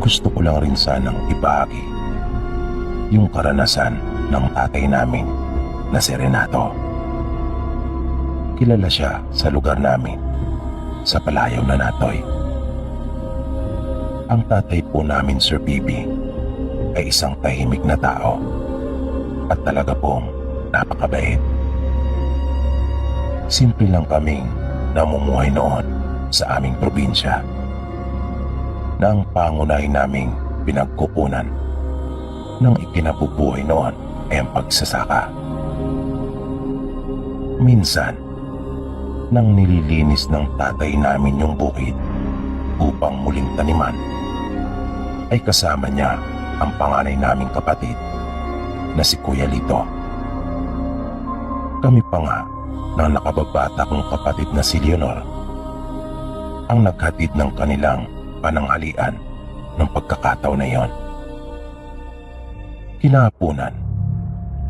gusto ko lang rin sanang ibahagi yung karanasan ng tatay namin na si Renato. Kilala siya sa lugar namin, sa Palayaw na Natoy. Ang tatay po namin, Sir Bibi, ay isang tahimik na tao at talaga pong napakabait. Simple lang kaming namumuhay noon sa aming probinsya na ang pangunahin naming pinagkukunan ng ikinabubuhay noon ay ang pagsasaka. Minsan, nang nililinis ng tatay namin yung bukid upang muling taniman, ay kasama niya ang panganay naming kapatid na si Kuya Lito. Kami pa nga ng nakababata kong kapatid na si Leonor ang naghatid ng kanilang pananghalian ng pagkakataon na iyon. Kinahapunan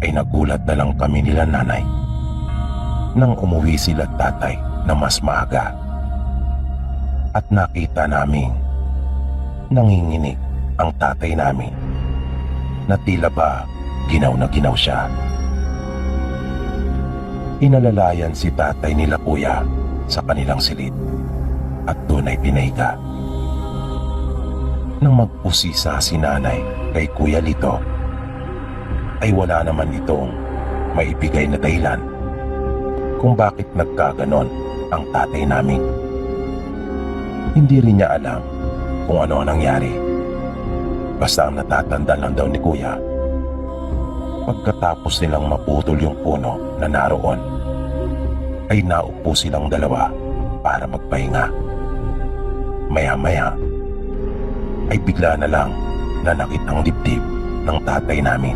ay nagulat na lang kami nila nanay nang umuwi sila tatay na mas maaga at nakita naming nanginginig ang tatay namin na tila ba ginaw na ginaw siya. Inalalayan si tatay nila kuya sa kanilang silid at doon ay pinahiga. Nang magpusisa si nanay kay Kuya Lito, ay wala naman itong maibigay na dahilan kung bakit nagkaganon ang tatay namin. Hindi rin niya alam kung ano ang nangyari. Basta ang natatanda lang daw ni Kuya, pagkatapos nilang maputol yung puno na naroon, ay naupo silang dalawa para magpahinga. Maya-maya ay bigla na lang nanakit ang dibdib ng tatay namin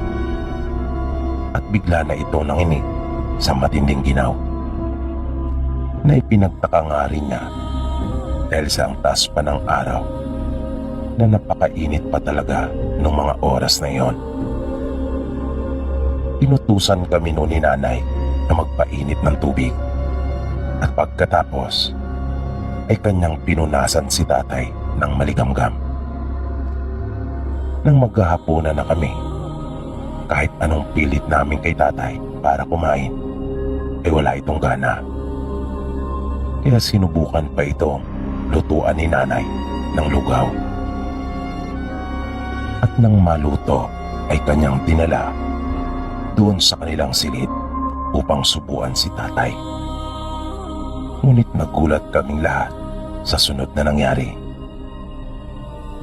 at bigla na ito nanginig sa matinding ginaw na ipinagtaka nga rin niya dahil sa ang taas pa ng araw na napakainit pa talaga ng mga oras na iyon. Inutusan kami noon ni nanay na magpainit ng tubig at pagkatapos ay kanyang pinunasan si tatay ng maligamgam. Nang maghahapunan na kami, kahit anong pilit namin kay tatay para kumain, ay wala itong gana. Kaya sinubukan pa itong lutuan ni nanay ng lugaw. At nang maluto ay kanyang dinala doon sa kanilang silid upang subuan si tatay. Ngunit nagulat kaming lahat sa sunod na nangyari.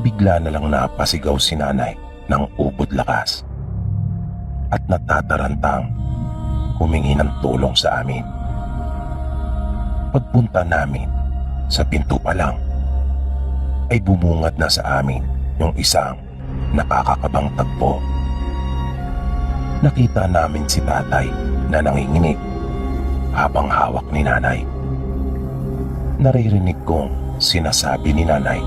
Bigla na lang napasigaw si nanay ng ubod lakas at natatarantang humingi ng tulong sa amin. Pagpunta namin sa pinto pa lang ay bumungad na sa amin yung isang nakakakabang tagpo. Nakita namin si tatay na nanginginig habang hawak ni nanay. Naririnig kong sinasabi ni nanay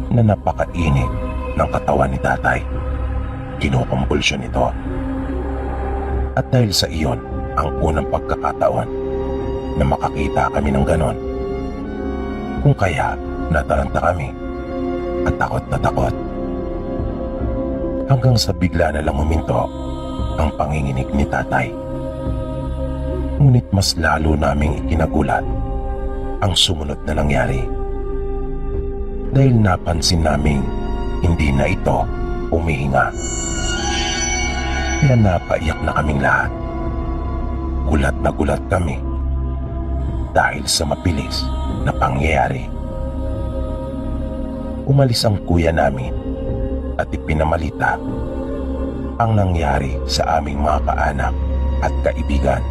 na napakainit ng katawan ni tatay. Kinukumbulsyon ito. At dahil sa iyon ang unang pagkakataon na makakita kami ng ganon, kung kaya nataranta kami at takot na takot. Hanggang sa bigla na lang huminto ang panginginig ni tatay. Ngunit mas lalo naming ikinagulat ang sumunod na nangyari. Dahil napansin naming hindi na ito umihinga. Kaya napaiyak na kaming lahat. Gulat na gulat kami dahil sa mabilis na pangyayari. Umalis ang kuya namin at ipinamalita ang nangyari sa aming mga kaanak at kaibigan.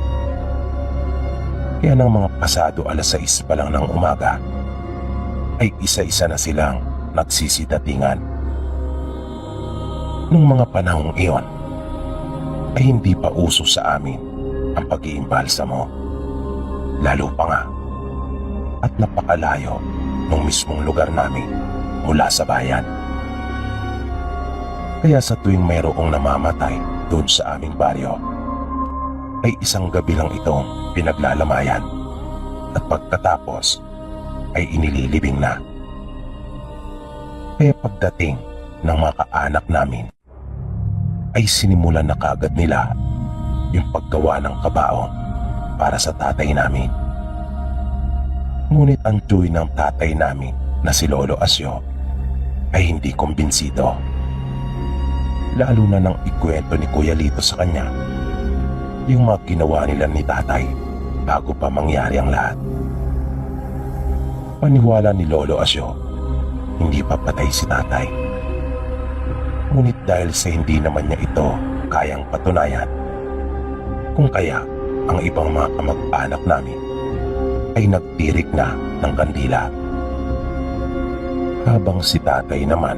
Kaya nang mga pasado 6:00 pa lang ng umaga, ay isa-isa na silang nagsisidatingan. Nung mga panahong iyon, ay hindi pa uso sa amin ang pag-iimbalsamo. Lalo pa nga at napakalayo ng mismong lugar namin mula sa bayan. Kaya sa tuwing mayroong namamatay doon sa aming baryo, ay isang gabi lang itong pinaglalamayan at pagkatapos ay inililibing na. Kaya pagdating ng mga kaanak namin, ay sinimulan na kaagad nila yung paggawa ng kabaong para sa tatay namin. Ngunit ang tiyuy ng tatay namin na si Lolo Asyo ay hindi kumbinsido. Lalo na nang ikwento ni Kuya Lito sa kanya yung mga ginawa nila ni tatay bago pa mangyari ang lahat. Paniwala ni Lolo Asyo, hindi pa patay si tatay. Ngunit dahil sa hindi naman niya ito kayang patunayan, kung kaya ang ibang mga kamag-anak namin ay nagtirik na ng kandila. Habang si tatay naman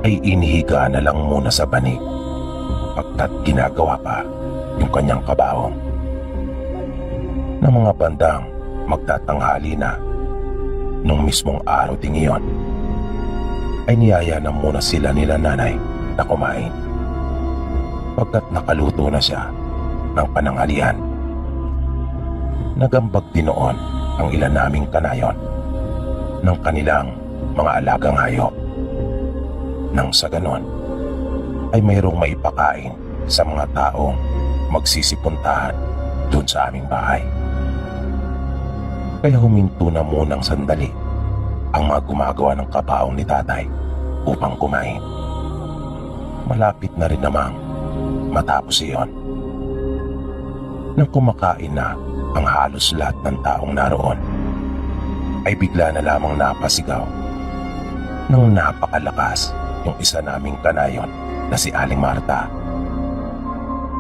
ay inihiga na lang muna sa banig pagkat ginagawa pa yung kanyang kabaong. Na mga bandang magtatanghali na nung mismong araw ding iyon, ay niyaya na muna sila nila nanay na kumain pagkat nakaluto na siya ng pananghalian. Nagambag din noon ang ilan naming kanayon ng kanilang mga alagang hayop. Nang sa ganon ay mayroong maipakain sa mga taong magsisipuntahan doon sa aming bahay. Kaya huminto na munang sandali ang mga gumagawa ng kabaong ni tatay upang kumain. Malapit na rin namang matapos iyon. Nang kumakain na ang halos lahat ng taong naroon, ay bigla na lamang napasigaw ng napakalakas yung isa naming kanayon na si Aling Marta.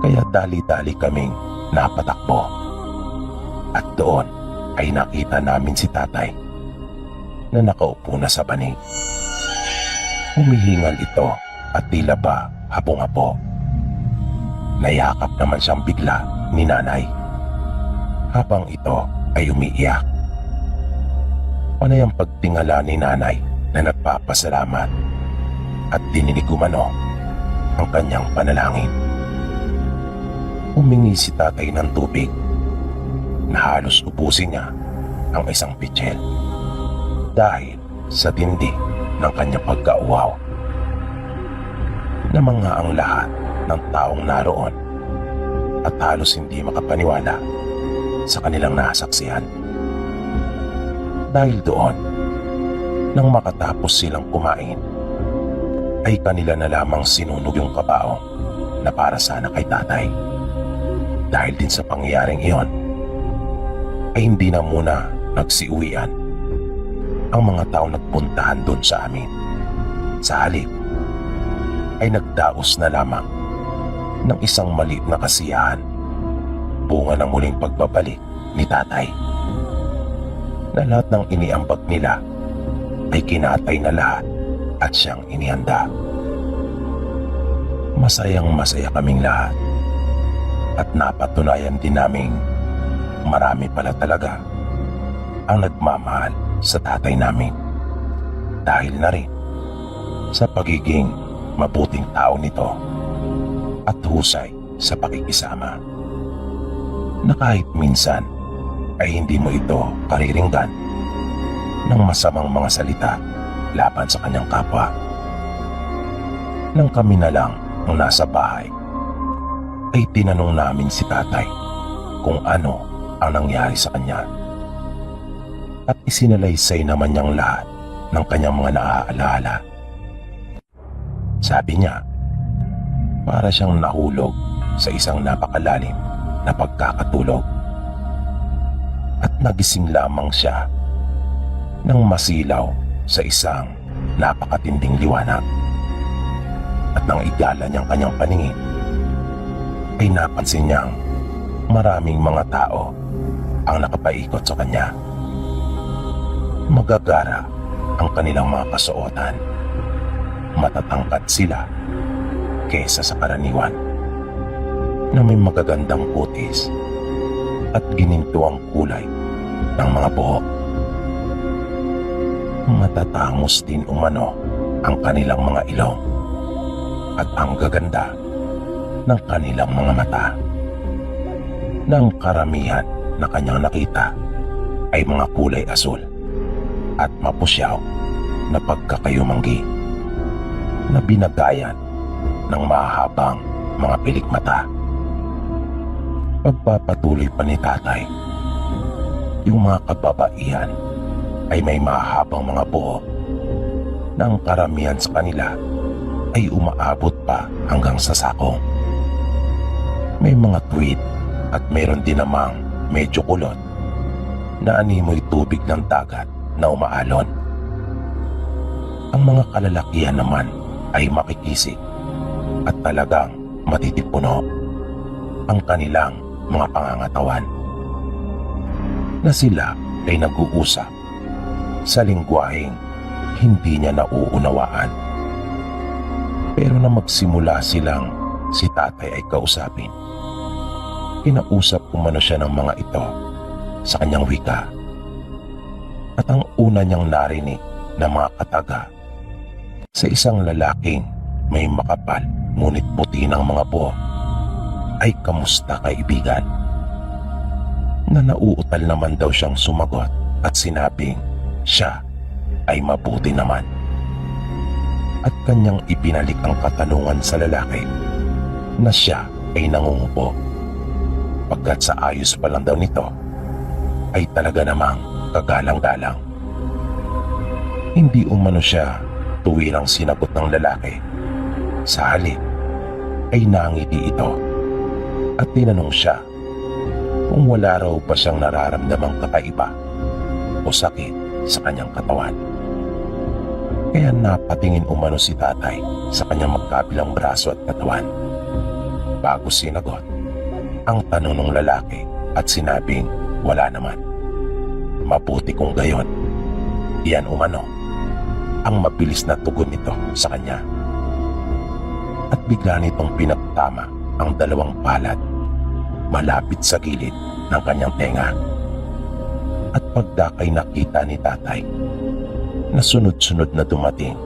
Kaya dali-dali kaming napatakbo. At doon ay nakita namin si tatay na nakaupo na sa banig. Humihingal ito at tila ba hapong-hapo. Nayakap naman siyang bigla ni nanay habang ito ay umiiyak. Panay ang pagtingala ni nanay na nagpapasalamat at dininig umano ang kanyang panalangin. Humingi si tatay ng tubig na halos ubusin niya ang isang pitsil dahil sa tindi ng kanyang pagkauhaw. Namanga ang lahat ng taong naroon at halos hindi makapaniwala sa kanilang nasaksihan. Dahil doon, nang makatapos silang kumain, ay kanila na lamang sinunog yung kabaong na para sana kay tatay. Dahil din sa pangyayaring iyon, ay hindi na muna nagsiuwian ang mga taong nagpuntahan doon sa amin. Sa halip, ay nagdaos na lamang ng isang maliit na kasiyahan, bunga ng muling pagbabalik ni tatay. Na lahat ng iniambag nila ay kinatay na lahat at siyang inihanda. Masayang masaya kaming lahat at napatunayan din naming marami pala talaga ang nagmamahal sa tatay namin dahil na rin sa pagiging mabuting tao nito at husay sa pakikisama na kahit minsan ay hindi mo ito kariringgan ng masamang mga salita laban sa kanyang kapwa. Nang kami na lang ang nasa bahay, ay tinanong namin si tatay kung ano ang nangyari sa kanya. At isinalaysay naman niyang lahat ng kanyang mga naaalala. Sabi niya, para siyang nahulog sa isang napakalalim na pagkakatulog. At nagising lamang siya nang masilaw sa isang napakatinding liwanag. At nang igala niyang kanyang paningin, ay napansin niyang maraming mga tao ang nakapaikot sa kanya. Magagara ang kanilang mga kasuotan. Matatangkad sila kesa sa karaniwan na may magagandang kutis at gininto ang kulay ng mga buhok. Matatangos din umano ang kanilang mga ilong at ang gaganda ng kanilang mga mata. Nang karamihan na kanyang nakita ay mga kulay asul at mapusyaw na pagkakayumanggi na binagayan ng mahabang mga pilikmata. Pagpapatuloy pa ni tatay, yung mga kababaihan ay may mahabang mga buhok na ang karamihan sa kanila ay umaabot pa hanggang sa sakong. May mga tuwid at mayroon din namang medyo kulot na animoy tubig ng dagat na umaalon. Ang mga kalalakihan naman ay makikisig at talagang matitipuno ang kanilang mga pangangatawan na sila ay nag-uusap sa lingwaheng hindi niya nauunawaan. Pero na magsimula silang si tatay ay kausapin, kinausap umano siya ng mga ito sa kanyang wika. At ang una niyang narinig na mga kataga sa isang lalaking may makapal ngunit puti ng mga buhok ay, "Kamusta, kaibigan?" Na nauutal naman daw siyang sumagot at sinabing siya ay mabuti naman. At kanyang ibinalik ang katanungan sa lalaki na siya ay nangungupo, pagkat sa ayos pa lang daw nito ay talaga namang kagalang-galang. Hindi umano siya tuwirang sinagot ng lalaki. Sa halip ay nangiti ito at tinanong siya kung wala raw ba siyang nararamdamang kakaiba o sakit sa kanyang katawan. Kaya napatingin umano si tatay sa kanyang magkabilang braso at katawan bago sinagot ang tanong ng lalaki at sinabing wala naman. Mabuti kung gayon. Iyan umano ang mabilis na tugon nito sa kanya. At bigla nitong pinagtama ang dalawang palad malapit sa gilid ng kanyang tenga. At pagdakay nakita ni tatay na sunod-sunod na dumating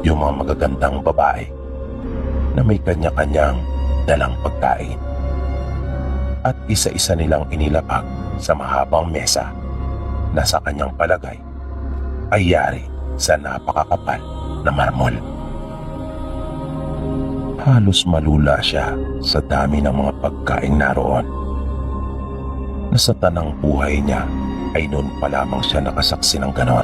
yung mga magagandang babae na may kanya-kanyang dalang pagkain. At isa-isa nilang inilapag sa mahabang mesa na sa kanyang palagay ay yari sa napakakapal na marmol. Halos malula siya sa dami ng mga pagkain naroon, na sa tanang buhay niya ay noon pa lamang siya nakasaksi ng ganon,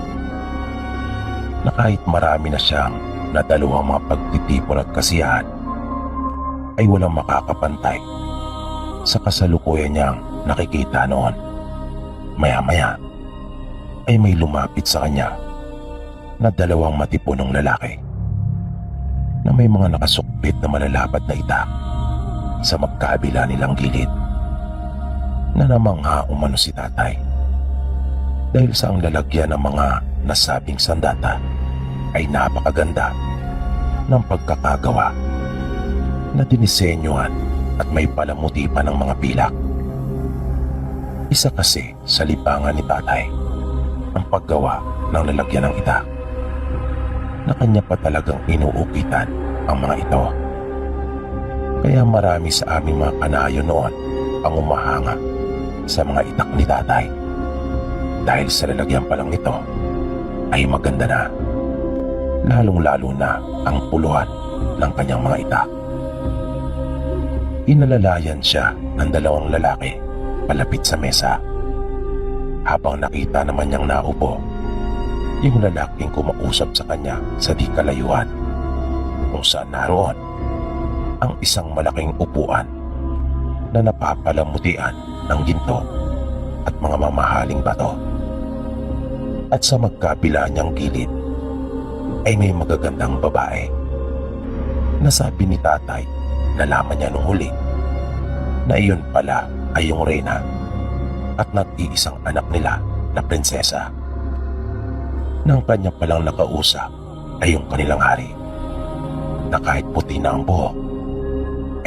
na kahit marami na siyang nadaluhang mga pagtitipon at kasiyahan ay walang makakapantay sa kasalukuyan niyang nakikita noon. Maya-maya ay may lumapit sa kanya na dalawang matipunong lalaki na may mga nakasukbit na malalapad na itak sa magkabila nilang gilid, na namangha umano si tatay dahil sa ang lalagyan ng mga nasabing sandata ay napakaganda ng pagkakagawa na dinisenyohan at may palamuti pa ng mga pilak. Isa kasi sa libangan ni tatay ang paggawa ng lalagyan ng itak, na kanya pa talagang inuukitan ang mga ito. Kaya marami sa aming mga kanayo noon ang umahanga sa mga itak ni tatay dahil sa lalagyan pa lang nito ay maganda na, lalong-lalo na ang puluhan ng kanyang mga itak. Inalalayan siya ng dalawang lalaki palapit sa mesa, habang nakita naman niyang naupo yung lalaking kumausap sa kanya sa di kalayuan, kung saan naroon ang isang malaking upuan na napapalamutian ng ginto at mga mamahaling bato. At sa magkabila niyang gilid ay may magagandang babae na sabi ni tatay, nalaman niya nung huli na iyon pala ay yung reyna at nag-iisang anak nila na prinsesa. Nang kanya palang nakausap ay yung kanilang hari, na kahit puti na ang buhok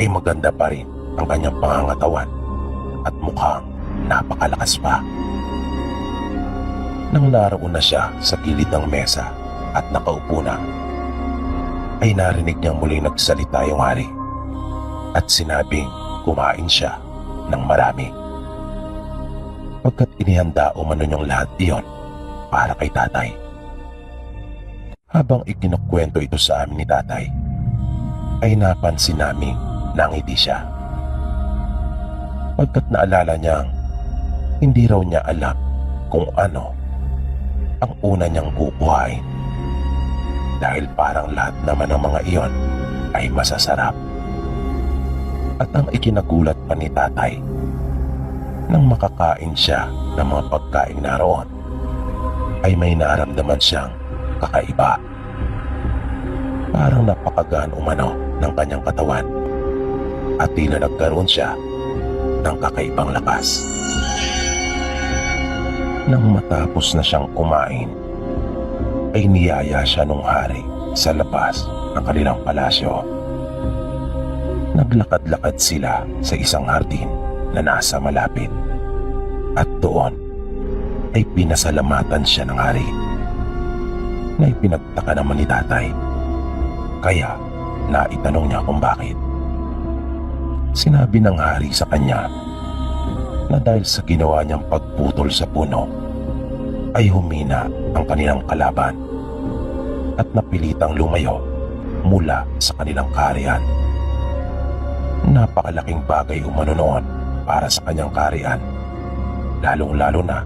ay maganda pa rin ang kanyang pangangatawan at mukhang napakalakas pa. Nang naroon na siya sa gilid ng mesa at nakaupo na, ay narinig niyang muling nagsalita yung hari at sinabing kumain siya ng marami, pagkat inihanda umano niyang lahat iyon para kay tatay. Habang ikinukwento ito sa amin ni tatay, ay napansin namin na ngiti siya. Pagkat naalala niyang hindi raw niya alam kung ano ang una niyang kukuhain dahil parang lahat naman ng mga iyon ay masasarap. At ang ikinagulat pa ni tatay, nang makakain siya ng mga pagkain naroon, ay may naramdaman siyang kakaiba. Parang napakagaan umano ng kanyang katawan at tila nagkaroon siya ng kakaibang lakas. Nang matapos na siyang kumain, ay niyaya siya nung hari sa labas ng kanilang palasyo. Naglakad-lakad sila sa isang hardin na nasa malapit at doon ay pinasalamatan siya ng hari na ipinagtaka naman ni tatay, kaya naitanong niya kung bakit. Sinabi ng hari sa kanya na dahil sa ginawa niyang pagputol sa puno ay humina ang kanilang kalaban at napilitang lumayo mula sa kanilang kaharian. Napakalaking bagay umano noon para sa kanyang kaharian, lalong-lalo na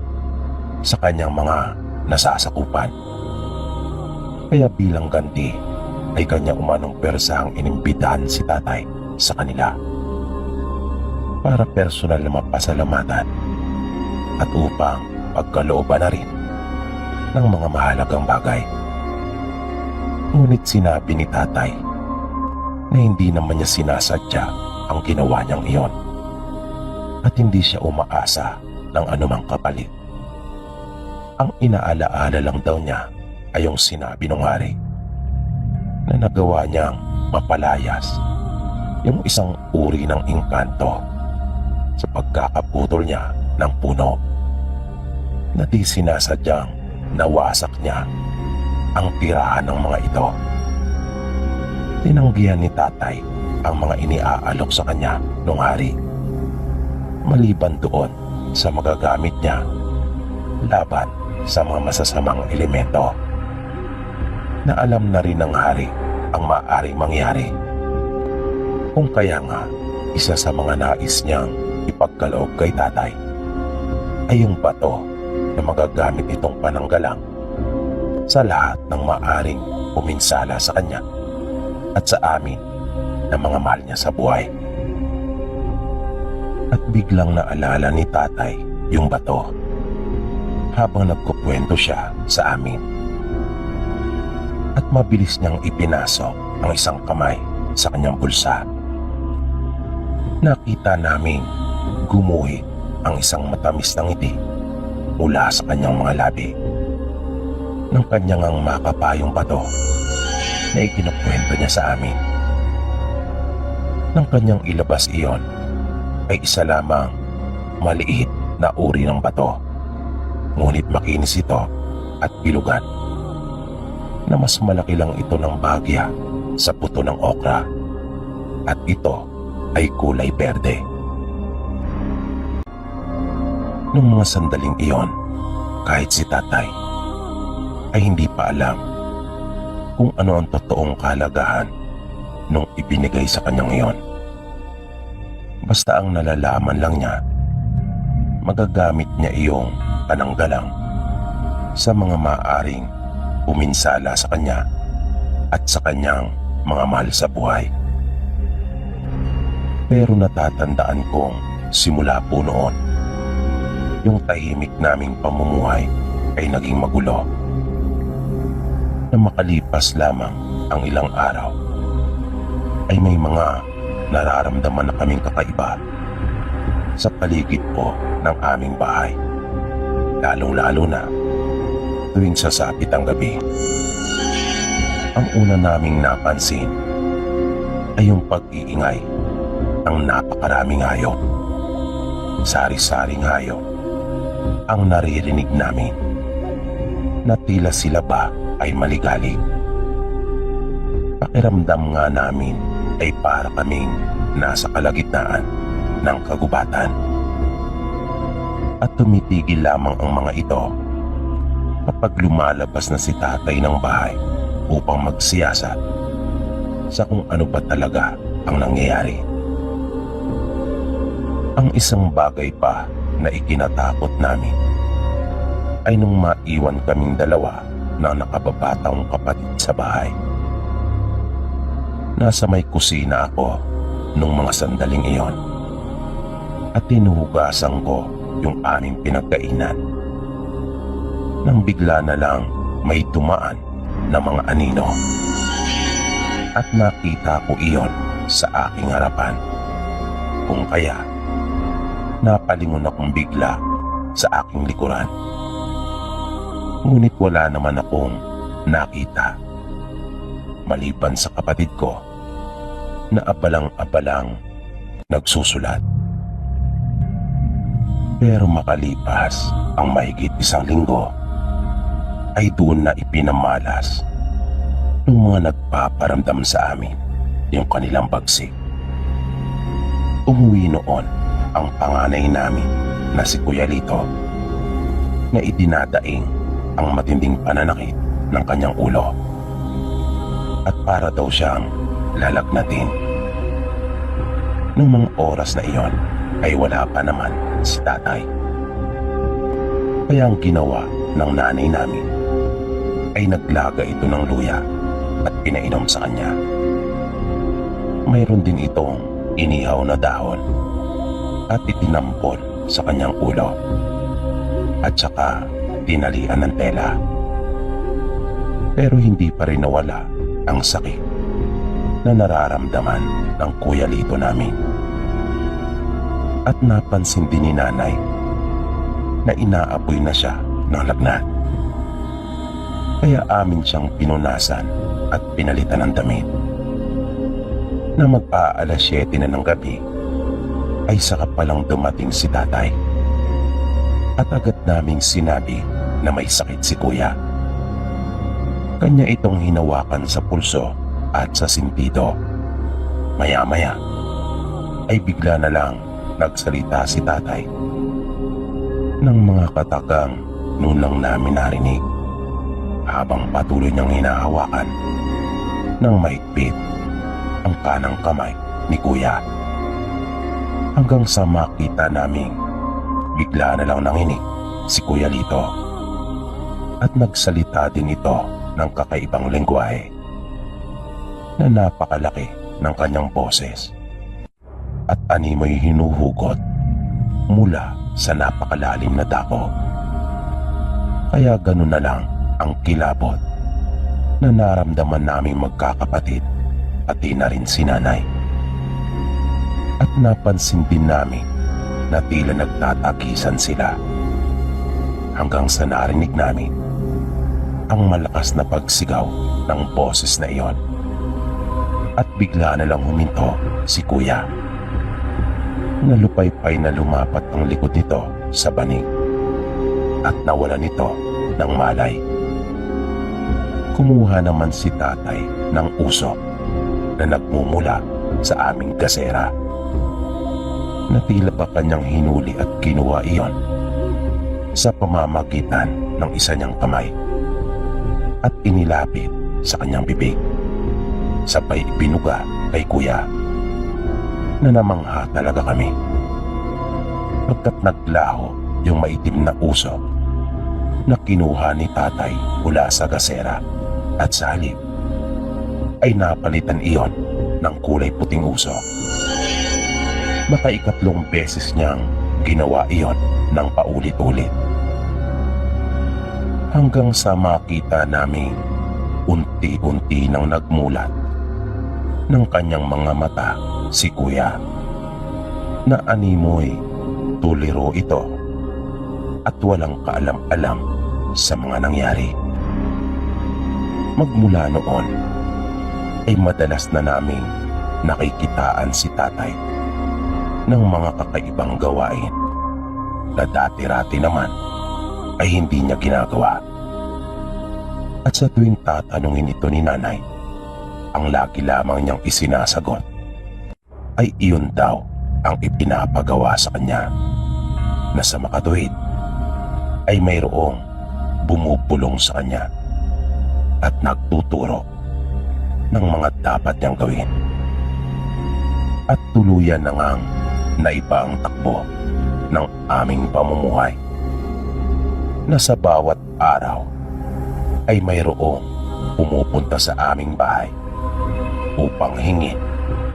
sa kanyang mga nasasakupan. Kaya bilang ganti ay kanya umanong persahang inimbitahan si tatay sa kanila para personal na mapasalamatan at upang pagkalooban na rin ng mga mahalagang bagay. Ngunit sinabi ni tatay na hindi naman niya sinasadya ang ginawa niyang iyon at hindi siya umaasa ng anumang kapalit. Ang inaalaala lang daw niya ay yung sinabi ng hari na nagawa niyang mapalayas yung isang uri ng engkanto sa pagkakaputol niya ng puno na di sinasadyang nawasak niya ang tirahan ng mga ito. Tinanggihan ni tatay ang mga iniaalok sa kanya ng hari, maliban doon sa magagamit niya laban sa mga masasamang elemento na alam na rin ng hari ang maaaring mangyari. Kung kaya nga isa sa mga nais niyang ipagkaloob kay tatay ay yung bato na magagamit itong pananggalang sa lahat ng maaaring puminsala sa kanya at sa amin na mga mahal niya sa buhay. At biglang naalala ni tatay yung bato habang nagkukwento siya sa amin. At mabilis niyang ipinasok ang isang kamay sa kanyang bulsa. Nakita naming gumuhit ang isang matamis na ngiti mula sa kanyang mga labi. Nang kanyang ang makapayong bato na ikinukwento niya sa amin. Nang kanyang ilabas iyon ay isa lamang maliit na uri ng bato, ngunit makinis ito at bilugan na mas malaki lang ito ng bahagya sa puto ng okra at ito ay kulay berde. Nung mga sandaling iyon, kahit si tatay ay hindi pa alam kung ano ang totoong kalagahan nung ibinigay sa kanyang iyon. Basta ang nalalaman lang niya, magagamit niya iyong pananggalang sa mga maaaring puminsala sa kanya at sa kanyang mga mahal sa buhay. Pero natatandaan kong simula po noon, yung tahimik naming pamumuhay ay naging magulo. Na makalipas lamang ang ilang araw, ay may mga nararamdaman na kaming kakaiba sa paligid po ng aming bahay, lalong-lalo na tuwing sasapit ang gabi. Ang una naming napansin ay yung pag-iingay ng napakaraming hayop. Sari-saring hayop ang naririnig namin na tila sila ba ay maligalig. Pakiramdam nga namin ay para kaming nasa kalagitnaan ng kagubatan. At tumitigil lamang ang mga ito kapag lumalabas na si tatay ng bahay upang magsiyasat sa kung ano ba talaga ang nangyayari. Ang isang bagay pa na ikinatakot namin ay nung maiwan kaming dalawa ng nakababatang kapatid sa bahay. Nasa may kusina ako nung mga sandaling iyon at tinuhugasan ko yung aming pinagkainan nang bigla na lang may dumaan na mga anino at nakita ko iyon sa aking harapan. Kung kaya napalingon akong bigla sa aking likuran. Ngunit wala naman akong nakita maliban sa kapatid ko na abalang-abalang nagsusulat. Pero makalipas ang mahigit 1 linggo ay doon na ipinamalas ng mga nagpaparamdam sa amin yung kanilang bagsik. Umuwi noon ang panganay namin na si Kuya Lito na idinadaing ang matinding pananakit ng kanyang ulo at para daw siyang lalagnatin. Nung mga oras na iyon ay wala pa naman si tatay. Kaya ang ginawa ng nanay namin ay naglaga ito ng luya at pinainom sa kanya. Mayroon din itong inihaw na dahon at itinampol sa kanyang ulo at saka tinalian ng tela. Pero hindi pa rin nawala ang sakit na nararamdaman ng Kuya Lito namin. At napansin din ni nanay na inaapoy na siya ng lagnat. Kaya amin siyang pinunasan at pinalitan ng damit. Na mag-aalas 7 na ng gabi ay saka palang dumating si tatay. At agad naming sinabi na may sakit si kuya. Kanya itong hinawakan sa pulso at sa sintido. Maya-maya ay bigla na lang nagsalita si tatay ng mga katakang noon lang namin narinig habang patuloy niyang hinahawakan ng mahigpit ang kanang kamay ni kuya. Hanggang sa makita naming bigla na lang nanginig si Kuya Lito at nagsalita din ito ng kakaibang lengguwahe na napakalaki ng kanyang boses at animoy hinuhugot mula sa napakalalim na dako. Kaya ganun na lang ang kilabot na naramdaman naming magkakapatid pati na rin si nanay. At napansin din namin na tila nagtatagisan sila hanggang sa narinig namin ang malakas na pagsigaw ng boses na iyon. At bigla na lang huminto si kuya. Nalupaypay na lumapat ang likod nito sa banig at nawala nito ng malay. Kumuha naman si tatay ng usok na nagmumula sa aming gasera na tila ba kanyang hinuli at kinuha iyon sa pamamagitan ng isa niyang kamay at inilapit sa kanyang bibig. Sabay ibinuga kay kuya na namangha talaga kami. Pagkat naglaho yung maitim na usok na kinuha ni tatay mula sa gasera at sa halip ay napalitan iyon ng kulay puting usok. Baka ikatlong beses niyang ginawa iyon ng paulit-ulit. Hanggang sa makita namin unti-unti nang nagmulat ng kanyang mga mata si kuya na animoy tuliro ito at walang kaalam-alam sa mga nangyari. Magmula noon ay madalas na naming nakikitaan si tatay ng mga kakaibang gawain na dati-rati naman ay hindi niya ginagawa. At sa tuwing tatanungin ito ni nanay, ang lagi lamang niyang isinasagot ay iyon daw ang ipinapagawa sa kanya na sa makatuwid ay mayroong bumupulong sa kanya at nagtuturo ng mga dapat niyang gawin. At tuluyan na ngang naiba ang takbo ng aming pamumuhay, na sa bawat araw ay mayroong pumupunta sa aming bahay upang hingin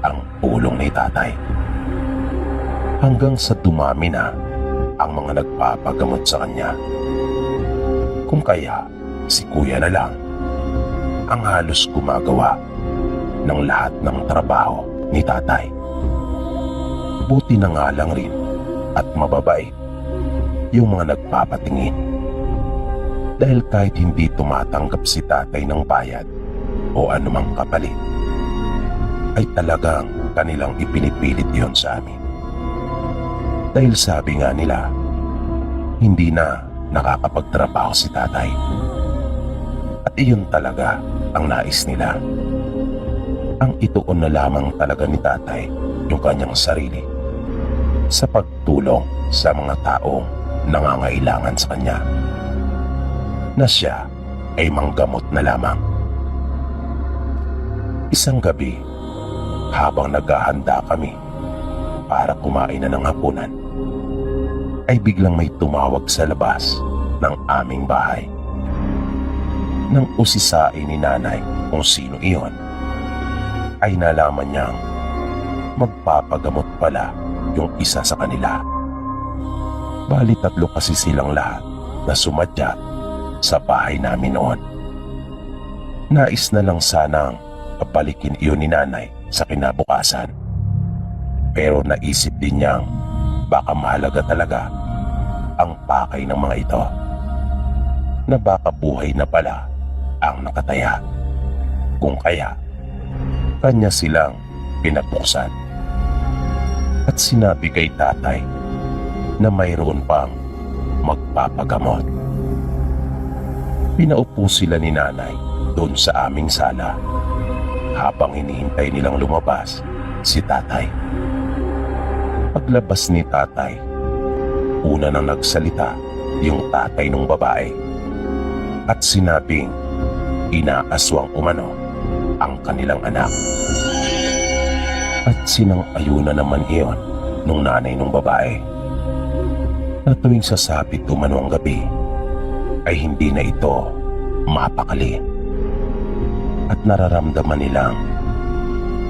ang tulong ni tatay. Hanggang sa dumami na ang mga nagpapagamot sa kanya. Kung kaya si kuya na lang ang halos gumagawa ng lahat ng trabaho ni tatay. Buti na nga lang rin at mababait yung mga nagpapatingin, dahil kahit hindi tumatanggap si tatay ng bayad o anumang kapalit, ay talagang kanilang ipinipilit yon sa amin. Dahil sabi nga nila, hindi na nakakapagtrabaho si tatay. At iyon talaga ang nais nila. Ang ituon na lamang talaga ni tatay yung kanyang sarili sa pagtulong sa mga taong nangangailangan sa kanya, na siya ay manggamot na lamang. Isang gabi, habang naghahanda kami para kumain na ng hapunan, ay biglang may tumawag sa labas ng aming bahay. Nang usisain ni nanay kung sino iyon, ay nalaman niyang magpapagamot pala yung isa sa kanila. Bali 3 kasi silang lahat na sumadya sa bahay namin noon. Nais na lang sanang papalikin iyon ni nanay sa kinabukasan, pero naisip din niyang baka mahalaga talaga ang pakay ng mga ito, na baka buhay na pala ang nakataya. Kung kaya, kanya silang pinabuksan at sinabi kay tatay na mayroon pang magpapagamot. Pinaupo sila ni nanay doon sa aming sala habang hinihintay nilang lumabas si tatay. Paglabas ni tatay, una nang nagsalita yung tatay ng babae at sinabing inaaswang umano ang kanilang anak. At sinang-ayuna naman iyon nung nanay ng babae, na tuwing sasapit umano ang gabi ay hindi na ito mapakali, at nararamdaman nilang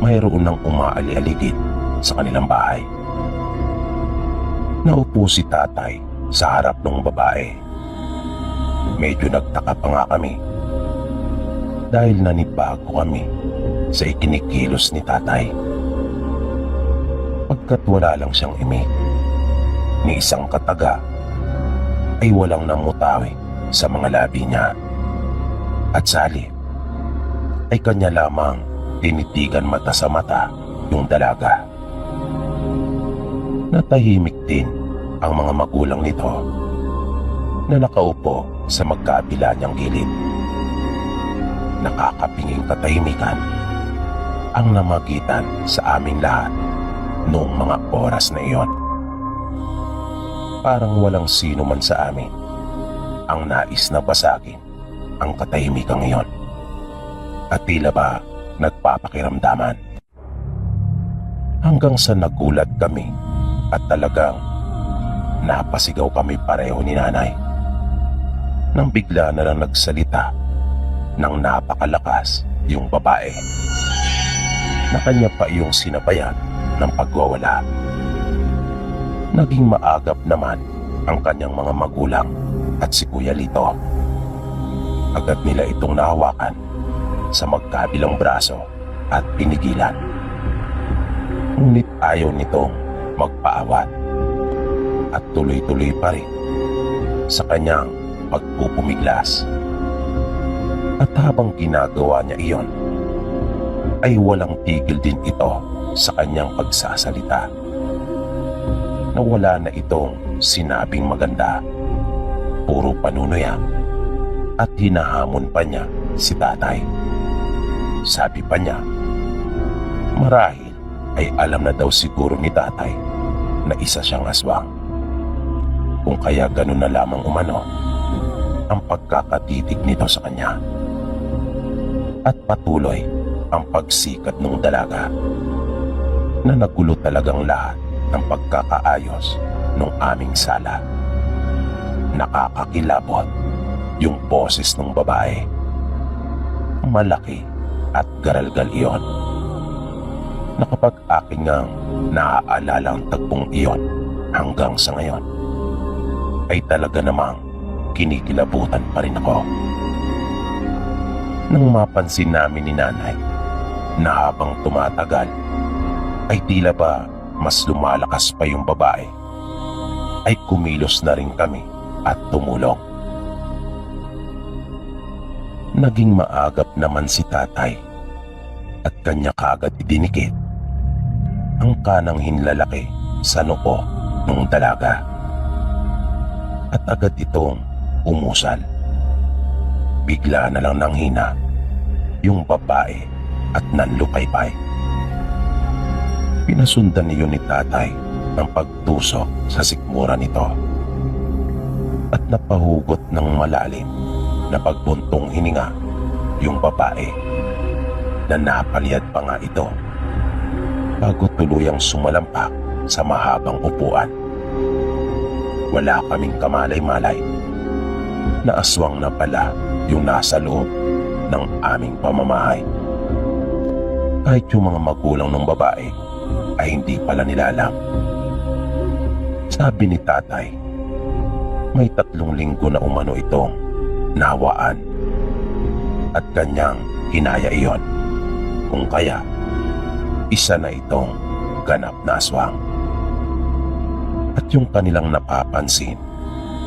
mayroon ng umaali-aligid sa kanilang bahay. Naupo si tatay sa harap ng babae. Medyo nagtaka pa nga kami dahil nanibago kami sa ikinikilos ni tatay. Pagkat wala lang siyang imik ni isang kataga, ay walang namutawi sa mga labi niya, at sali ay kanya lamang tinitigan mata sa mata yung dalaga. Natahimik din ang mga magulang nito na nakaupo sa magkabila niyang gilid. Nakakapinging katahimikan ang namagitan sa aming lahat noong mga oras na iyon. Parang walang sino man sa amin ang nais na basagin ang katahimikan iyon, at tila ba nagpapakiramdaman. Hanggang sa nagulat kami at talagang napasigaw kami pareho ni nanay nang bigla na lang nagsalita ng napakalakas yung babae, na kanya pa iyong sinabayan ng pagwawala. Naging maagap naman ang kanyang mga magulang at si Kuya Lito. Agad nila itong nahawakan sa magkabilang braso at pinigilan. Ngunit ayaw nitong magpaawat at tuloy-tuloy pa rin sa kanyang pagpupumiglas. At habang ginagawa niya iyon, ay walang tigil din ito sa kanyang pagsasalita, na wala na itong sinabing maganda. Puro panunuya at hinahamon pa niya si tatay. Sabi pa niya, marahil ay alam na daw siguro ni tatay na isa siyang aswang, kung kaya ganun na lamang umano ang pagkakatitig nito sa kanya. At patuloy ang pagsikat ng dalaga na nagulo talagang lahat ng pagkakaayos ng aming sala. Nakakakilabot yung boses ng babae. Malaki at garalgal iyon na kapag aking ngang naaalala ang tagpong iyon hanggang sa ngayon, ay talaga namang kinikilabutan pa rin ako. Nang mapansin namin ni nanay na habang tumatagal ay tila ba mas lumalakas pa yung babae, ay kumilos na rin kami at tumulong. Naging maagap naman si tatay at kanya kaagad idinikit ang kanang hinlalaki sa noo ng dalaga at agad itong umusal. Bigla na lang nanghina yung babae at nanlupaypay. Pinasundan niyo ni tatay ang pagtusok sa sikmura nito at napahugot ng malalim na pagbuntong hininga yung babae na napalyad pa nga ito bago tuluyang sumalampak sa mahabang upuan. Wala kaming kamalay-malay na aswang na pala yung nasa loob ng aming pamamahay. Kahit yung mga magulang ng babae ay hindi pala nila alam. Sabi ni tatay, may 3 linggo na umano itong nawaan at kanyang hinaya iyon, kung kaya isa na itong ganap na aswang. At yung kanilang napapansin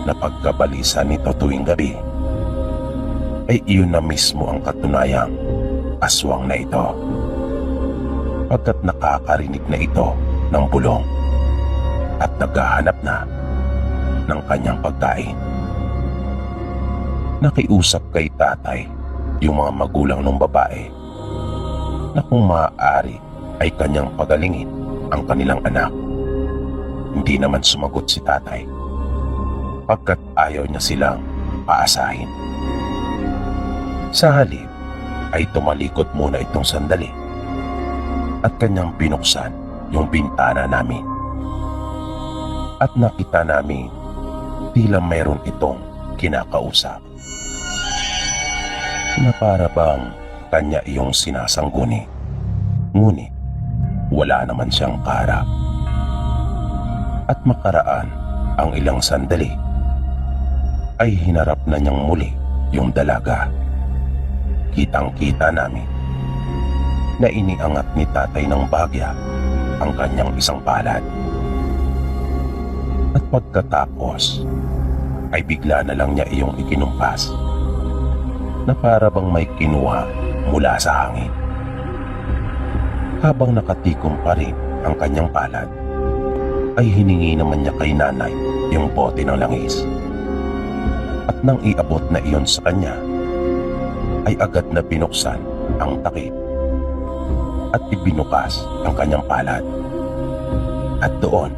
na pagkabalisa nito tuwing gabi ay iyon na mismo ang katunayang aswang na ito, pagkat nakakarinig na ito ng bulong at naghahanap na ng kanyang pagkain. Nakiusap kay tatay yung mga magulang ng babae na kung maaari ay kanyang pagalingin ang kanilang anak. Hindi naman sumagot si tatay, pagkat ayaw niya silang paasahin. Sa halip ay tumalikod muna itong sandali at kanyang binuksan yung bintana namin. At nakita namin tila mayroon itong kinakausap na para bang kanya iyong sinasangguni, ngunit wala naman siyang kaharap. At makaraan ang ilang sandali ay hinarap na niyang muli yung dalaga. Kitang-kita namin na iniangat ni tatay ng bagya ang kanyang isang palad. At pagkatapos ay bigla na lang niya iyong ikinumpas na para bang may kinuha mula sa hangin. Habang nakatikom pa rin ang kanyang palad, ay hiningi naman niya kay nanay yung bote ng langis. At nang iabot na iyon sa kanya, ay agad na binuksan ang takip at ibinukas ang kanyang palad. At doon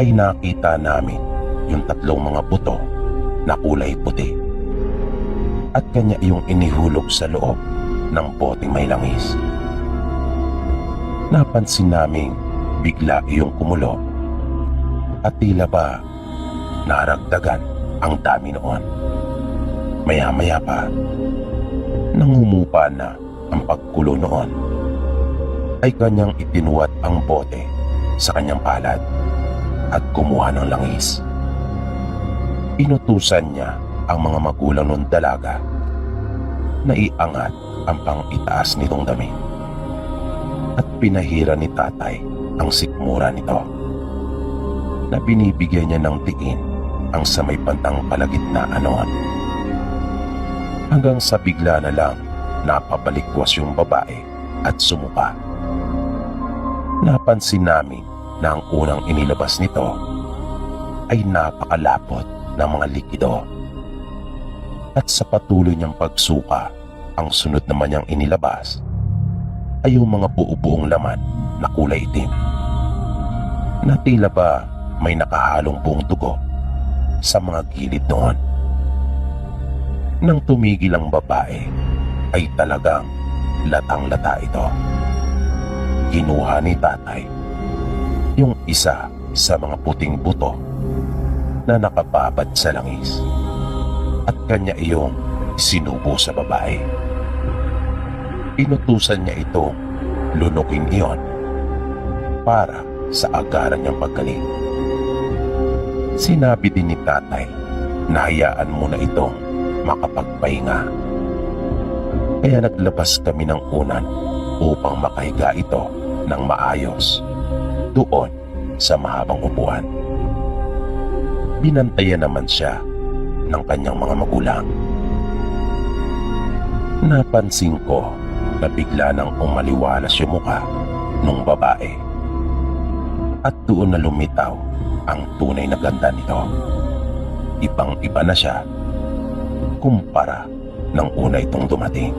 ay nakita namin yung 3 mga buto na kulay puti at kanya iyong inihulog sa loob ng boteng may langis. Napansin namin bigla iyong kumulo at tila ba naragdagan ang dami noon. Maya-maya pa, nang humupa na ang pagkulo noon, ay kanyang itinuwat ang bote sa kanyang palad at kumuha ng langis. Inutusan niya ang mga magulang ng dalaga na iangat ang pang-itaas nitong damit at pinahira ni tatay ang sikmura nito na binibigyan niya ng diin ang sa may bandang kalagitnaan noon. Hanggang sa bigla na lang napabalikwas yung babae at sumuka. Napansin namin na ang unang inilabas nito ay napakalapot ng mga likido. At sa patuloy niyang pagsuka, ang sunod naman niyang inilabas ay yung mga buo-buong laman na kulay itim na tila ba may nakahalong buong dugo sa mga gilid noon. Nang tumigil ang babae ay talagang latang-lata ito. Kinuha ni tatay yung isa sa mga puting buto na nakababad sa langis at kanya iyong sinubo sa babae. Inutusan niya itong lunukin iyon para sa agaran niyang paggaling. Sinabi din ni tatay na hayaan muna itong makapagpahinga. Kaya naglabas kami ng unan upang makahiga ito ng maayos doon sa mahabang upuan. Binantayan naman siya ng kanyang mga magulang. Napansin ko na bigla nang umaliwalas yung mukha ng babae at doon na lumitaw ang tunay na ganda nito. Ibang-iba na siya kumpara ng una itong dumating,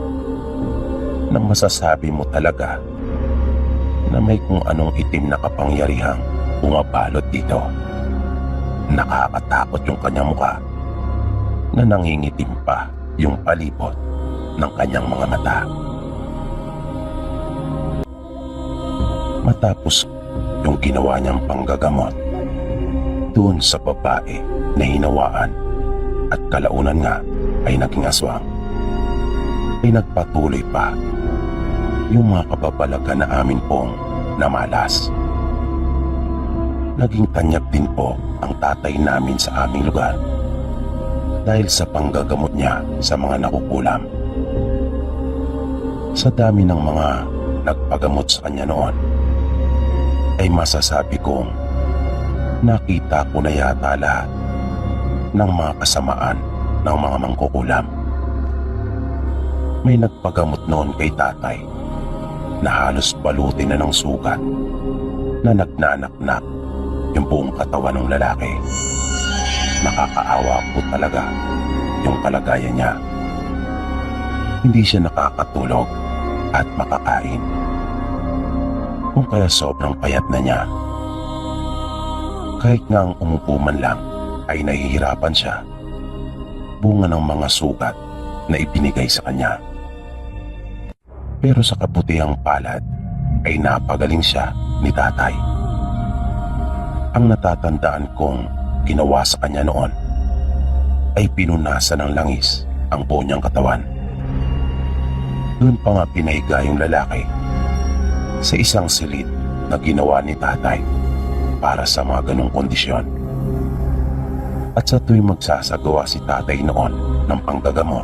na masasabi mo talaga na may kung anong itim na kapangyarihang bumabalot dito. Nakakatakot yung kanyang mukha na nangingitim pa yung palibot ng kanyang mga mata. Matapos yung ginawa niyang panggagamot doon sa babae na hinawaan at kalaunan nga ay naging aswang, ay nagpatuloy pa yung mga kababalaga na amin pong namalas. Naging tanyag din po ang tatay namin sa aming lugar dahil sa panggagamot niya sa mga nakukulam. Sa dami ng mga nagpagamot sa kanya noon, ay masasabi kong nakita ko na yata lahat ng mga kasamaan ng mga mangkukulam. May nagpagamot noon kay tatay na halos balutin na ng sugat na nagnanaknak yung buong katawan ng lalaki. Nakakaawa po talaga yung kalagayan niya. Hindi siya nakakatulog at makakain. Kung kaya sobrang payat na niya. Kahit nga ang umupo man lang ay nahihirapan siya, bunga ng mga sugat na ibinigay sa kanya. Pero sa kabutihang palad ay napagaling siya ni tatay. Ang natatandaan kong ginawa sa kanya noon ay pinunasan ng langis ang buo niyang katawan. Doon pa nga pinahiga yung lalaki sa isang silid na ginawa ni tatay para sa mga ganong kondisyon. At sa tuwing magsasagawa si tatay noon ng panggagamot,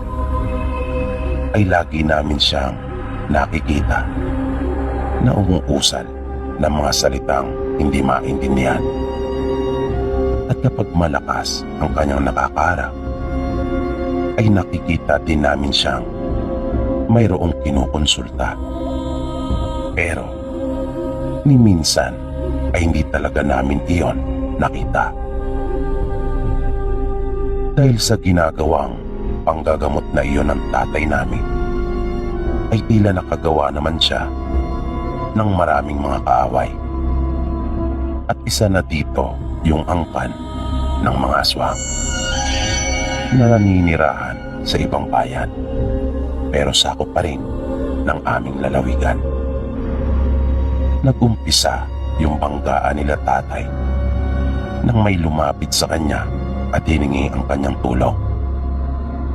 ay lagi namin siyang nakikita na umuusal ng mga salitang hindi maintindihan. At kapag malakas ang kanyang nakakarap, ay nakikita din namin siyang mayroong kinukonsulta. Pero ni minsan ay hindi talaga namin iyon nakita. Dahil sa ginagawang panggagamot na iyon ng tatay namin, ay tila nakagawa naman siya ng maraming mga kaaway. At isa na dito yung angkan ng mga aswang na naninirahan sa ibang bayan, pero sakop pa rin ng aming lalawigan. Nag-umpisa yung banggaan nila tatay nang may lumapit sa kanya at hiningi ang kanyang tulong.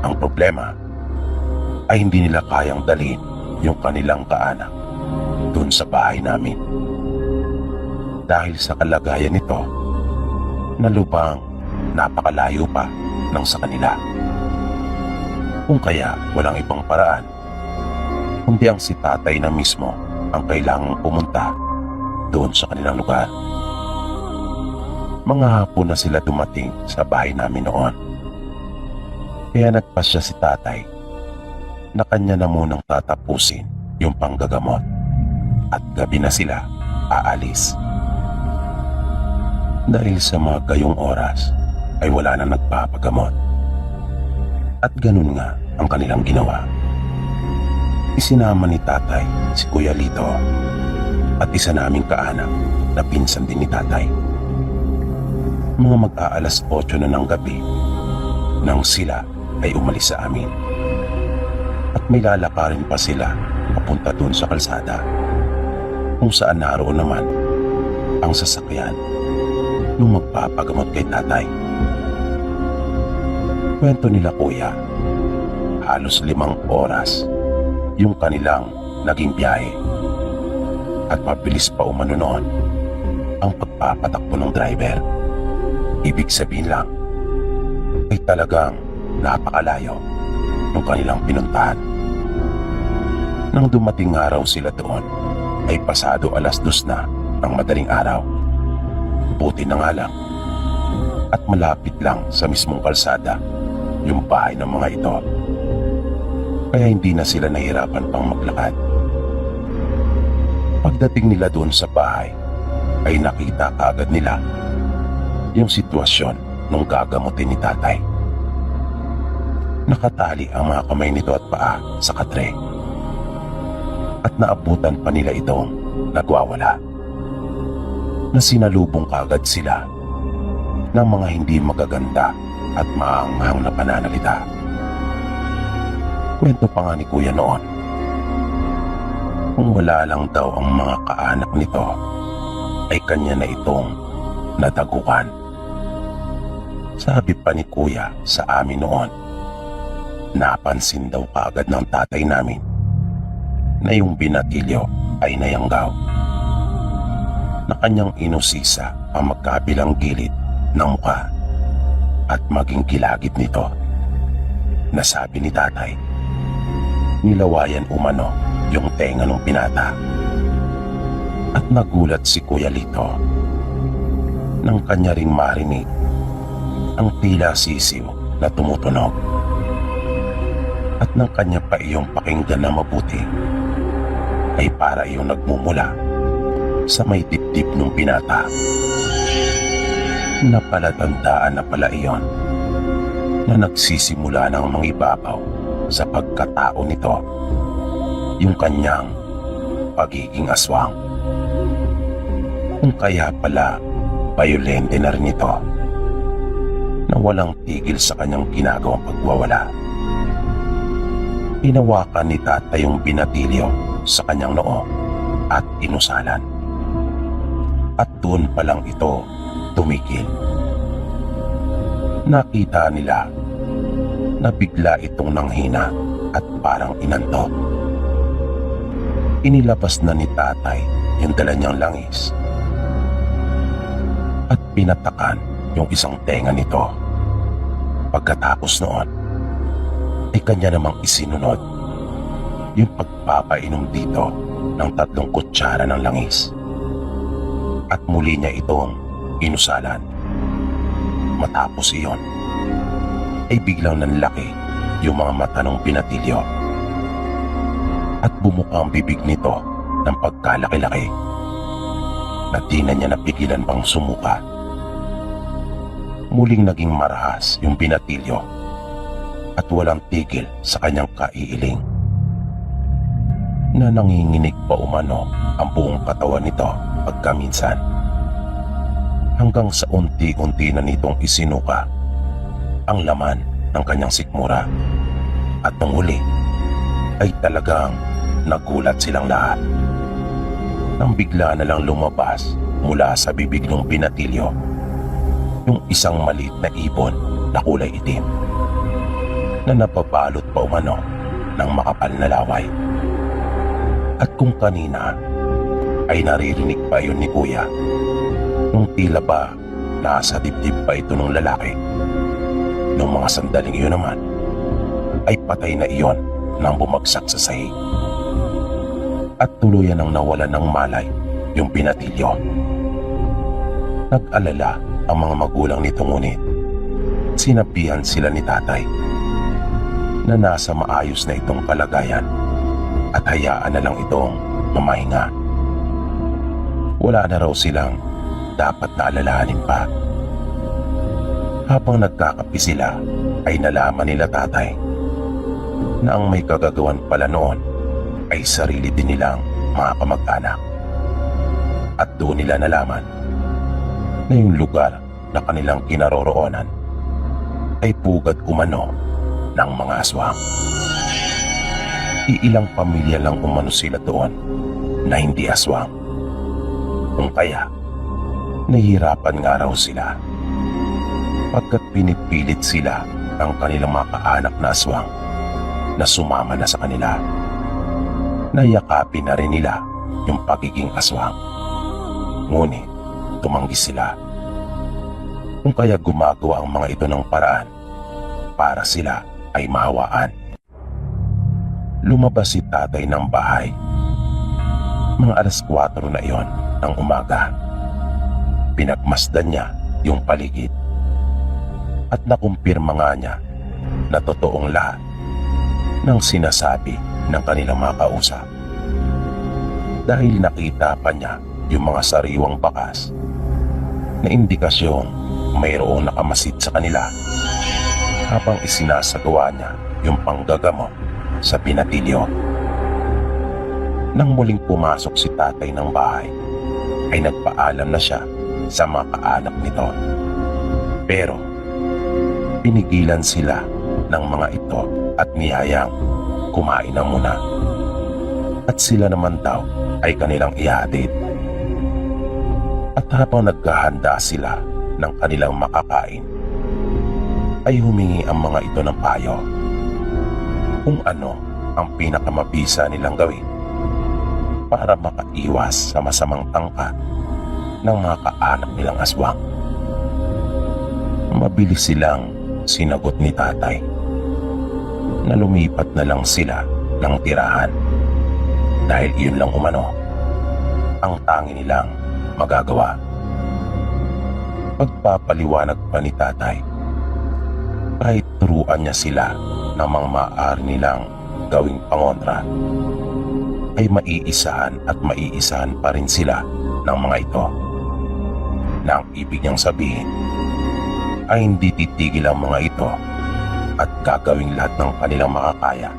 Ang problema ay hindi nila kayang dalhin yung kanilang kaanak dun sa bahay namin. Dahil sa kalagayan nito, na lubang napakalayo pa ng sa kanila. Kung kaya walang ibang paraan, kundi ang si tatay na mismo ang kailangang pumunta doon sa kanilang lugar. Mga hapon na sila dumating sa bahay namin noon. Kaya nagpasya si tatay na kanya na munang tatapusin yung panggagamot at gabi na sila aalis. Dahil sa mga gayong oras ay wala na nagpapagamot. At ganun nga ang kanilang ginawa. Isinama ni tatay si Kuya Lito at isa naming kaanak na pinsan din ni tatay. Mga mag-aalas 8 na ng gabi nang sila ay umalis sa amin. At May lalakarin pa sila papunta dun sa kalsada, kung saan naroon naman ang sasakyan nung magpapagamot kay tatay. Kwento nila kuya, halos 5 oras yung kanilang naging biyahe at mabilis pa umano noon ang pagpapatakbo ng driver. Ibig sabihin lang ay talagang napakalayo ng kanilang pinuntahan. Nang dumating nga raw sila doon ay pasado 2:00 na ng madaling araw. Buti na nga lang at malapit lang sa mismong kalsada yung bahay ng mga ito, kaya hindi na sila nahirapan pang maglakad. Pagdating nila doon sa bahay ay nakita kaagad nila yung sitwasyon nung gagamutin ni tatay. Nakatali ang mga kamay nito at paa sa katre at naabutan pa nila itong nagwawala, na sinalubong kaagad sila ng mga hindi magaganda at maanghang na pananalita. Kwento pa nga ni kuya noon, kung wala lang daw ang mga kaanak nito ay kanya na itong natagukan. Sabi pa ni kuya sa amin noon, napansin daw kaagad ng tatay namin na yung binatilyo ay nayanggaw, na kanyang inusisa ang magkabilang gilid ng mukha at maging gilagid nito, na sabi ni tatay, nilawayan umano yung tenga ng binata. At nagulat si Kuya Lito nang kanya ring marinig ang tila sisiw na tumutunog, at nang kanya pa iyong pakinggan na mabuti ay para iyong nagmumula sa may dibdib ng binata. Napalatandaan na pala iyon na nagsisimula ng mangibabaw sa pagkatao nito yung kanyang pagiging aswang. Kung kaya pala bayolente na rin ito, na walang tigil sa kanyang ginagawang pagwawala. Hinawakan ni tatay yung binatilyo sa kanyang noo at inusalan, at doon pa lang ito tumigil. Nakita nila na bigla itong nanghina at parang inantok. Inilabas na ni tatay yung dala niyang langis at pinatakan yung isang tenga nito. Pagkatapos noon ay kanya namang isinunod yung pagpapainom dito ng 3 kutsara ng langis, at muli niya itong inusalan. Matapos iyon ay biglang nanlaki yung mga mata ng binatilyo at bumuka ang bibig nito ng pagkalaki-laki, na di na niya napigilan pang sumuka. Muling naging marahas yung binatilyo at walang tigil sa kanyang kaiiling, na nanginginig pa umano ang buong katawan nito pagkaminsan, hanggang sa unti-unti na nitong isinuka ang laman ng kanyang sikmura. At nung huli ay talagang nagulat silang lahat nang bigla na lang lumabas mula sa bibig ng binatilyo yung isang maliit na ibon na kulay itim, na napabalot pa umano ng makapal na laway. At kung kanina ay naririnig pa yun ni kuya, nung tila ba nasa dibdib pa ito ng lalaki, nung mga sandaling iyon naman ay patay na iyon nang bumagsak sa sahig, at tuluyan ang nawalan ng malay yung binatilyo. Nag-alala ang mga magulang nito, ngunit sinabihan sila ni tatay na nasa maayos na itong kalagayan at hayaan na lang itong mamahinga. Wala na raw silang dapat na alalahanin pa. Habang nagkakapi sila ay nalaman nila tatay na ang may kagagawan pala noon ay sarili din nilang mga kamag-anak. At doon nila nalaman na yung lugar na kanilang kinaroroonan ay pugad umano ng mga aswang. Iilang pamilya lang umano sila doon na hindi aswang. Kung kaya, nahihirapan nga raw sila pagkat pinipilit sila ng kanilang mga kaanak na aswang na sumama na sa kanila. Nayakapin na rin nila yung pagiging aswang. Ngunit tumanggi sila. Kung kaya gumagawa ang mga ito ng paraan para sila ay mahawaan. Lumabas si tatay ng bahay. Mga alas 4 na iyon ng umaga. Pinagmasdan niya yung paligid at nakumpirma nga niya na totoong lahat ng sinasabi ng kanilang mga kausap. Dahil nakita pa niya yung mga sariwang bakas na indikasyong mayroong nakamasid sa kanila habang isinasagawa niya yung panggagamot sa pinatilyo. Nang muling pumasok si tatay ng bahay, ay nagpaalam na siya sa mga kaanak nito. Pero pinigilan sila ng mga ito at niyayang kumain na muna. At sila naman daw ay kanilang ihatid. At habang naghahanda sila ng kanilang makakain, ay humingi ang mga ito ng payo kung ano ang pinakamabisa nilang gawin para makaiwas sa masamang tangka ng mga kaanak nilang aswang. Mabilis silang sinagot ni tatay na lumipat na lang sila ng tirahan dahil iyon lang umano ang tangi nilang magagawa. Pagpapaliwanag pa ni tatay, kahit turuan niya sila ng mga maaari nilang gawing pangontra, ay maiisahan at maiisahan pa rin sila ng mga ito, na ang ibig niyang sabihin ay hindi titigil ang mga ito at gagawing lahat ng kanilang makakaya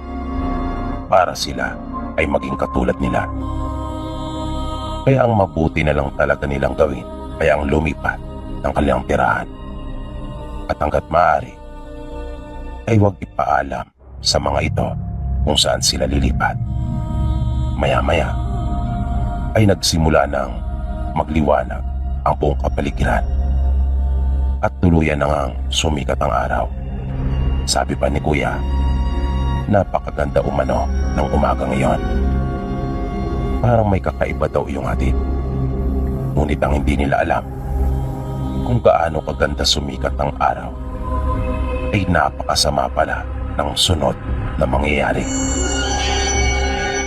para sila ay maging katulad nila. Kaya ang mabuti na lang talaga nilang gawin ay ang lumipat ng kanilang tirahan at hanggat maaari ay huwag ipaalam sa mga ito kung saan sila lilipat. Maya-maya ay nagsimula ng magliwanag ang buong kapaligiran at tuluyan na ngang sumikat ang araw. Sabi pa ni Kuya, napakaganda umano ng umagang iyon. Parang may kakaiba daw iyong hatid. Ngunit ang hindi nila alam kung gaano kaganda sumikat ang araw ay napakasama pala ng sunod na mangyayari.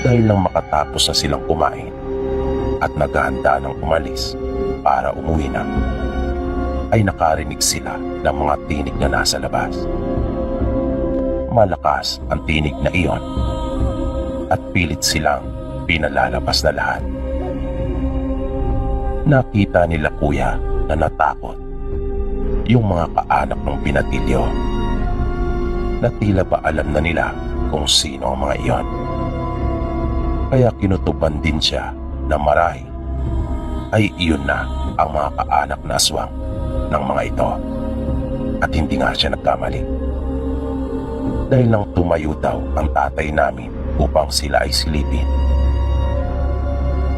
Dahil nang makatapos na silang kumain at naghahanda ng umalis para umuwi na, ay nakarinig sila ng mga tinig na nasa labas. Malakas ang tinig na iyon at pilit silang pinalalabas na lahat. Nakita nila Kuya na natakot yung mga kaanak ng pinatilyo na tila ba alam na nila kung sino ang mga iyon. Kaya kinutuban din siya na marahil ay iyon na ang mga kaanak na aswang ng mga ito at hindi nga siya nagkamali. Dahil nang tumayo daw ang tatay namin upang sila ay silipin,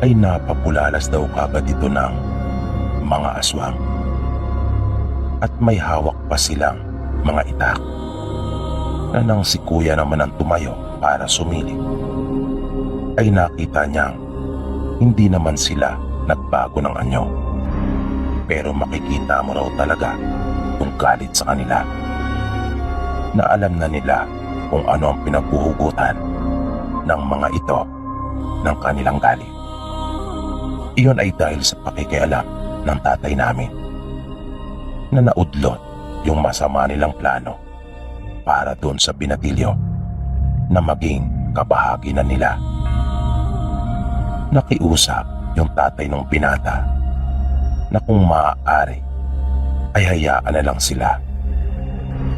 ay napapulalas daw kagad ito ng mga aswang at may hawak pa silang mga itak na nang si Kuya naman ang tumayo para sumilip, ay nakita niyang hindi naman sila nagbago ng anyo. Pero makikita mo raw talaga yung galit sa kanila, na alam na nila kung ano ang pinaghuhugutan ng mga ito ng kanilang galit. Iyon ay dahil sa pakikialam ng tatay namin na naudlot yung masama nilang plano para doon sa binatilyo na maging kabahagi na nila. Nakiusap yung tatay ng binata na kung maaari ay hayaan na lang sila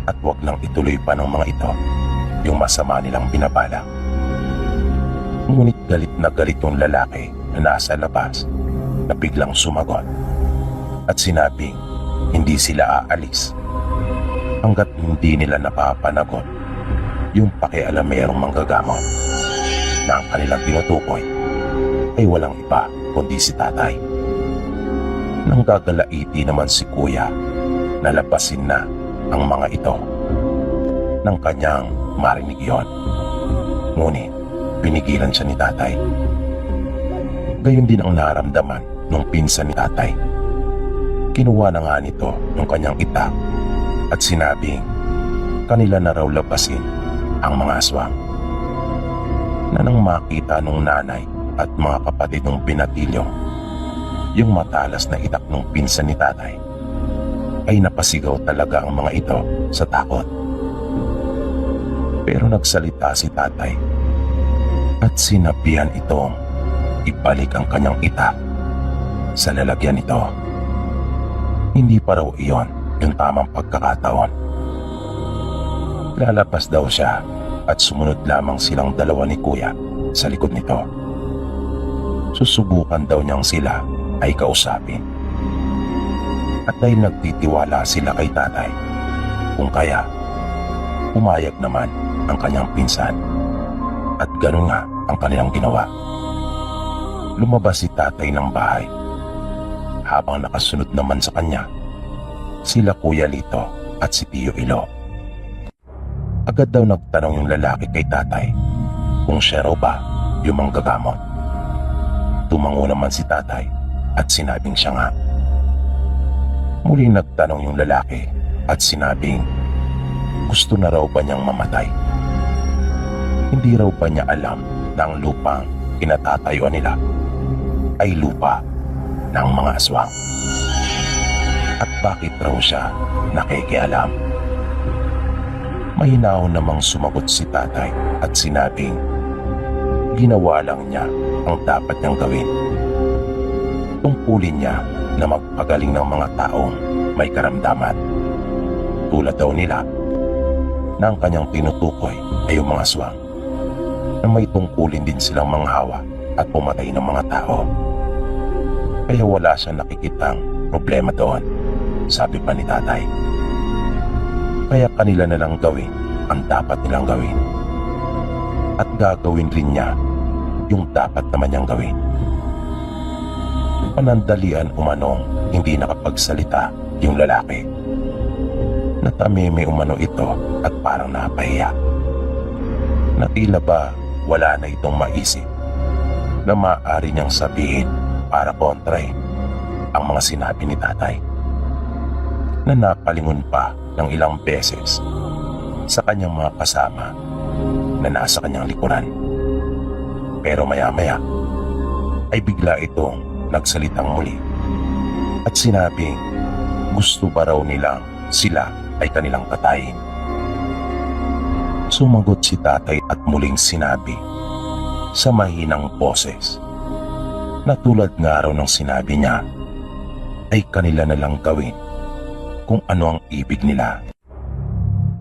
at wag lang ituloy pa ng mga ito yung masama nilang binabalak. Ngunit galit na galit yung lalaki na nasa labas na biglang sumagot at sinabing hindi sila aalis hanggat hindi nila napapanagot yung pakialamerong manggagamot na ang kanilang tinutukoy ay walang iba kundi si tatay. Nang gagalaiti naman si kuya, nalabasin na ang mga ito nang kanyang marinig yon. Ngunit pinigilan siya ni tatay. Gayon din ang naramdaman ng pinsan ni tatay. Kinuha na nga nito yung kanyang itak at sinabing kanila na raw labasin ang mga aswang. Na nang makita nung nanay at mga kapatid ng binatilyo yung matalas na itak ng pinsan ni tatay, ay napasigaw talaga ang mga ito sa takot. Pero nagsalita si tatay at sinabihan itong ibalik ang kanyang itak sa lalagyan nito. Hindi pa raw iyon yung tamang pagkakataon. Lalabas daw siya at sumunod lamang silang dalawa ni kuya sa likod nito. Susubukan daw niyang sila ay kausapin. At dahil nagtitiwala sila kay tatay, kung kaya, pumayag naman ang kanyang pinsan. At ganun nga ang kanilang ginawa. Lumabas si tatay ng bahay. Habang nakasunod naman sa kanya, sila Kuya Lito at si Tio Ilo. Agad daw nagtanong yung lalaki kay tatay kung siya raw ba yung manggagamot. Tumango naman si tatay at sinabing siya nga. Muling nagtanong yung lalaki at sinabing gusto na raw ba niyang mamatay. Hindi raw ba niya alam na ang lupang kinatatayuan nila ay lupa ng mga aswang? At bakit raw siya nakikialam? Mahinahon namang sumagot si tatay at sinabing ginawa lang niya ang dapat niyang gawin. Tungkulin niya na magpagaling ng mga taong may karamdaman. Tulad daw nila na ang kanyang tinutukoy ay yung mga aswang na may tungkulin din silang manghawa at pumatay ng mga tao. Kaya wala siyang nakikitang problema doon, sabi pa ni tatay. Kaya kanila na lang gawin ang dapat nilang gawin. At gagawin rin niya yung dapat naman niyang gawin. Panandalian umanong hindi nakapagsalita yung lalaki. Natamimi umano ito at parang napahiya. Na tila ba wala na itong maisip na maaari niyang sabihin para kontrahin ang mga sinabi ni tatay. Na napalingon pa ng ilang beses sa kanyang mga kasama na nasa kanyang likuran. Pero maya-maya ay bigla itong nagsalitang muli at sinabing gusto ba raw nilang sila ay kanilang katayin. Sumagot si tatay at muling sinabi sa mahinang boses na tulad nga raw ng sinabi niya ay kanila na lang gawin kung ano ang ibig nila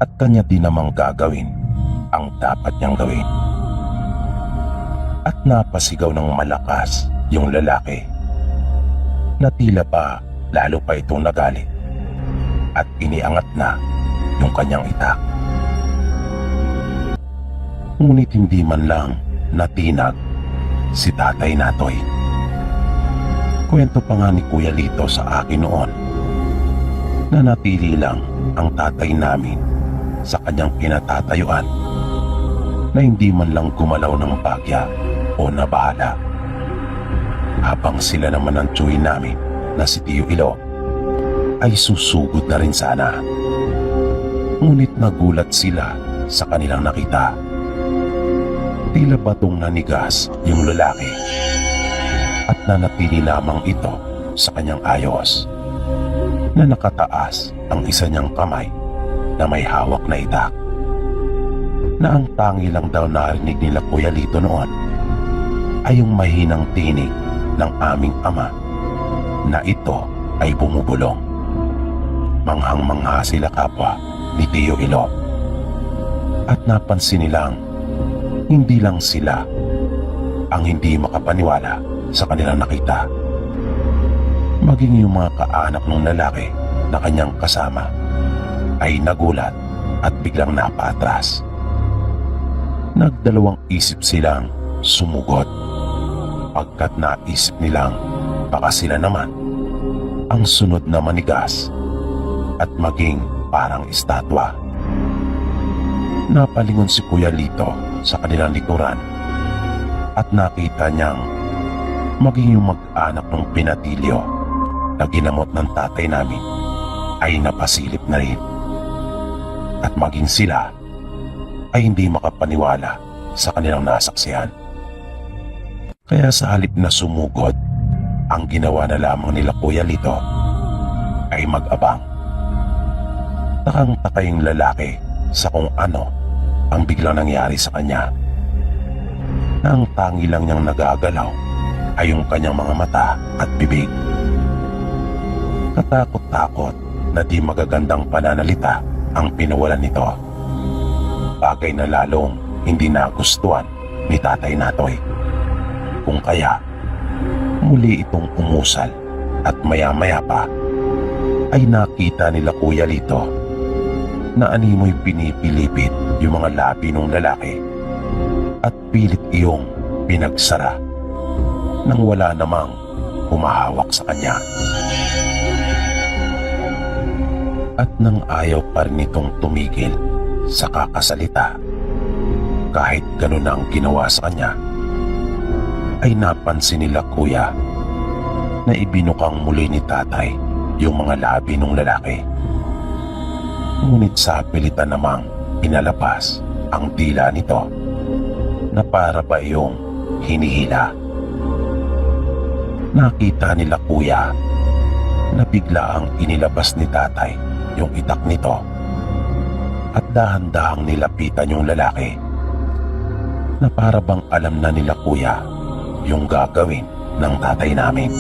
at kanya din namang gagawin ang dapat niyang gawin. At napasigaw ng malakas yung lalaki na tila pa lalo pa itong nagalit at iniangat na yung kanyang itak. Ngunit hindi man lang natinag si Tatay Natoy. Kwento pa nga ni Kuya Lito sa akin noon na natili lang ang tatay namin sa kanyang pinatatayuan na hindi man lang gumalaw ng bagya o nabahala. Habang sila naman ang tsuhin namin na si Tio Ilo ay susugod na rin sana. Ngunit nagulat sila sa kanilang nakita. Tila batong nanigas yung lalaki at nanatili lamang ito sa kanyang ayos na nakataas ang isa niyang kamay na may hawak na itak. Na ang tangi lang daw narinig nila Kuya Lito noon ay yung mahinang tinig ng aming ama na ito ay bumubulong. Manghang-mangha sila kapwa ni Tio Ilo at napansin nilang hindi lang sila ang hindi makapaniwala sa kanilang nakita. Maging yung mga kaanak ng lalaki na kanyang kasama ay nagulat at biglang napaatras. Nagdalawang isip silang sumugot pagkat naisip nilang baka sila naman ang sunod na manigas at maging parang estatwa. Napalingon si Kuya Lito sa kanilang likuran at nakita niyang maging yung mag-anak ng pinatilyo na ginamot ng tatay namin ay napasilip na rin. At maging sila ay hindi makapaniwala sa kanilang nasaksihan. Kaya sa halip na sumugod, ang ginawa na lamang nila Kuya Lito ay mag-abang. Takang-taka yung lalaki sa kung ano ang biglang nangyari sa kanya. Na ang tangi lang niyang nagagalaw ay yung kanyang mga mata at bibig. Katakot-takot na di magagandang pananalita ang pinawalan nito. Bagay na lalong hindi nagustuhan ni Tatay Natoy. Kung kaya, muli itong umusal at maya-maya pa ay nakita nila Kuya Lito na animoy pinipilipit yung mga labi ng lalaki at pilit iyong pinagsara nang wala namang humahawak sa kanya. At nang ayaw pa rin itong tumigil sa kakasalita, kahit ganun na ang ginawa sa kanya, ay napansin nila Kuya na ibinukang muli ni Tatay yung mga labi ng lalaki. Ngunit sa pilitan namang pinalabas ang dila nito na para ba yung hinihila. Nakita nila Kuya na bigla ang inilabas ni Tatay yung itak nito at dahan-dahang nilapitan yung lalaki na para bang alam na nila Kuya yung gagawin ng tatay namin.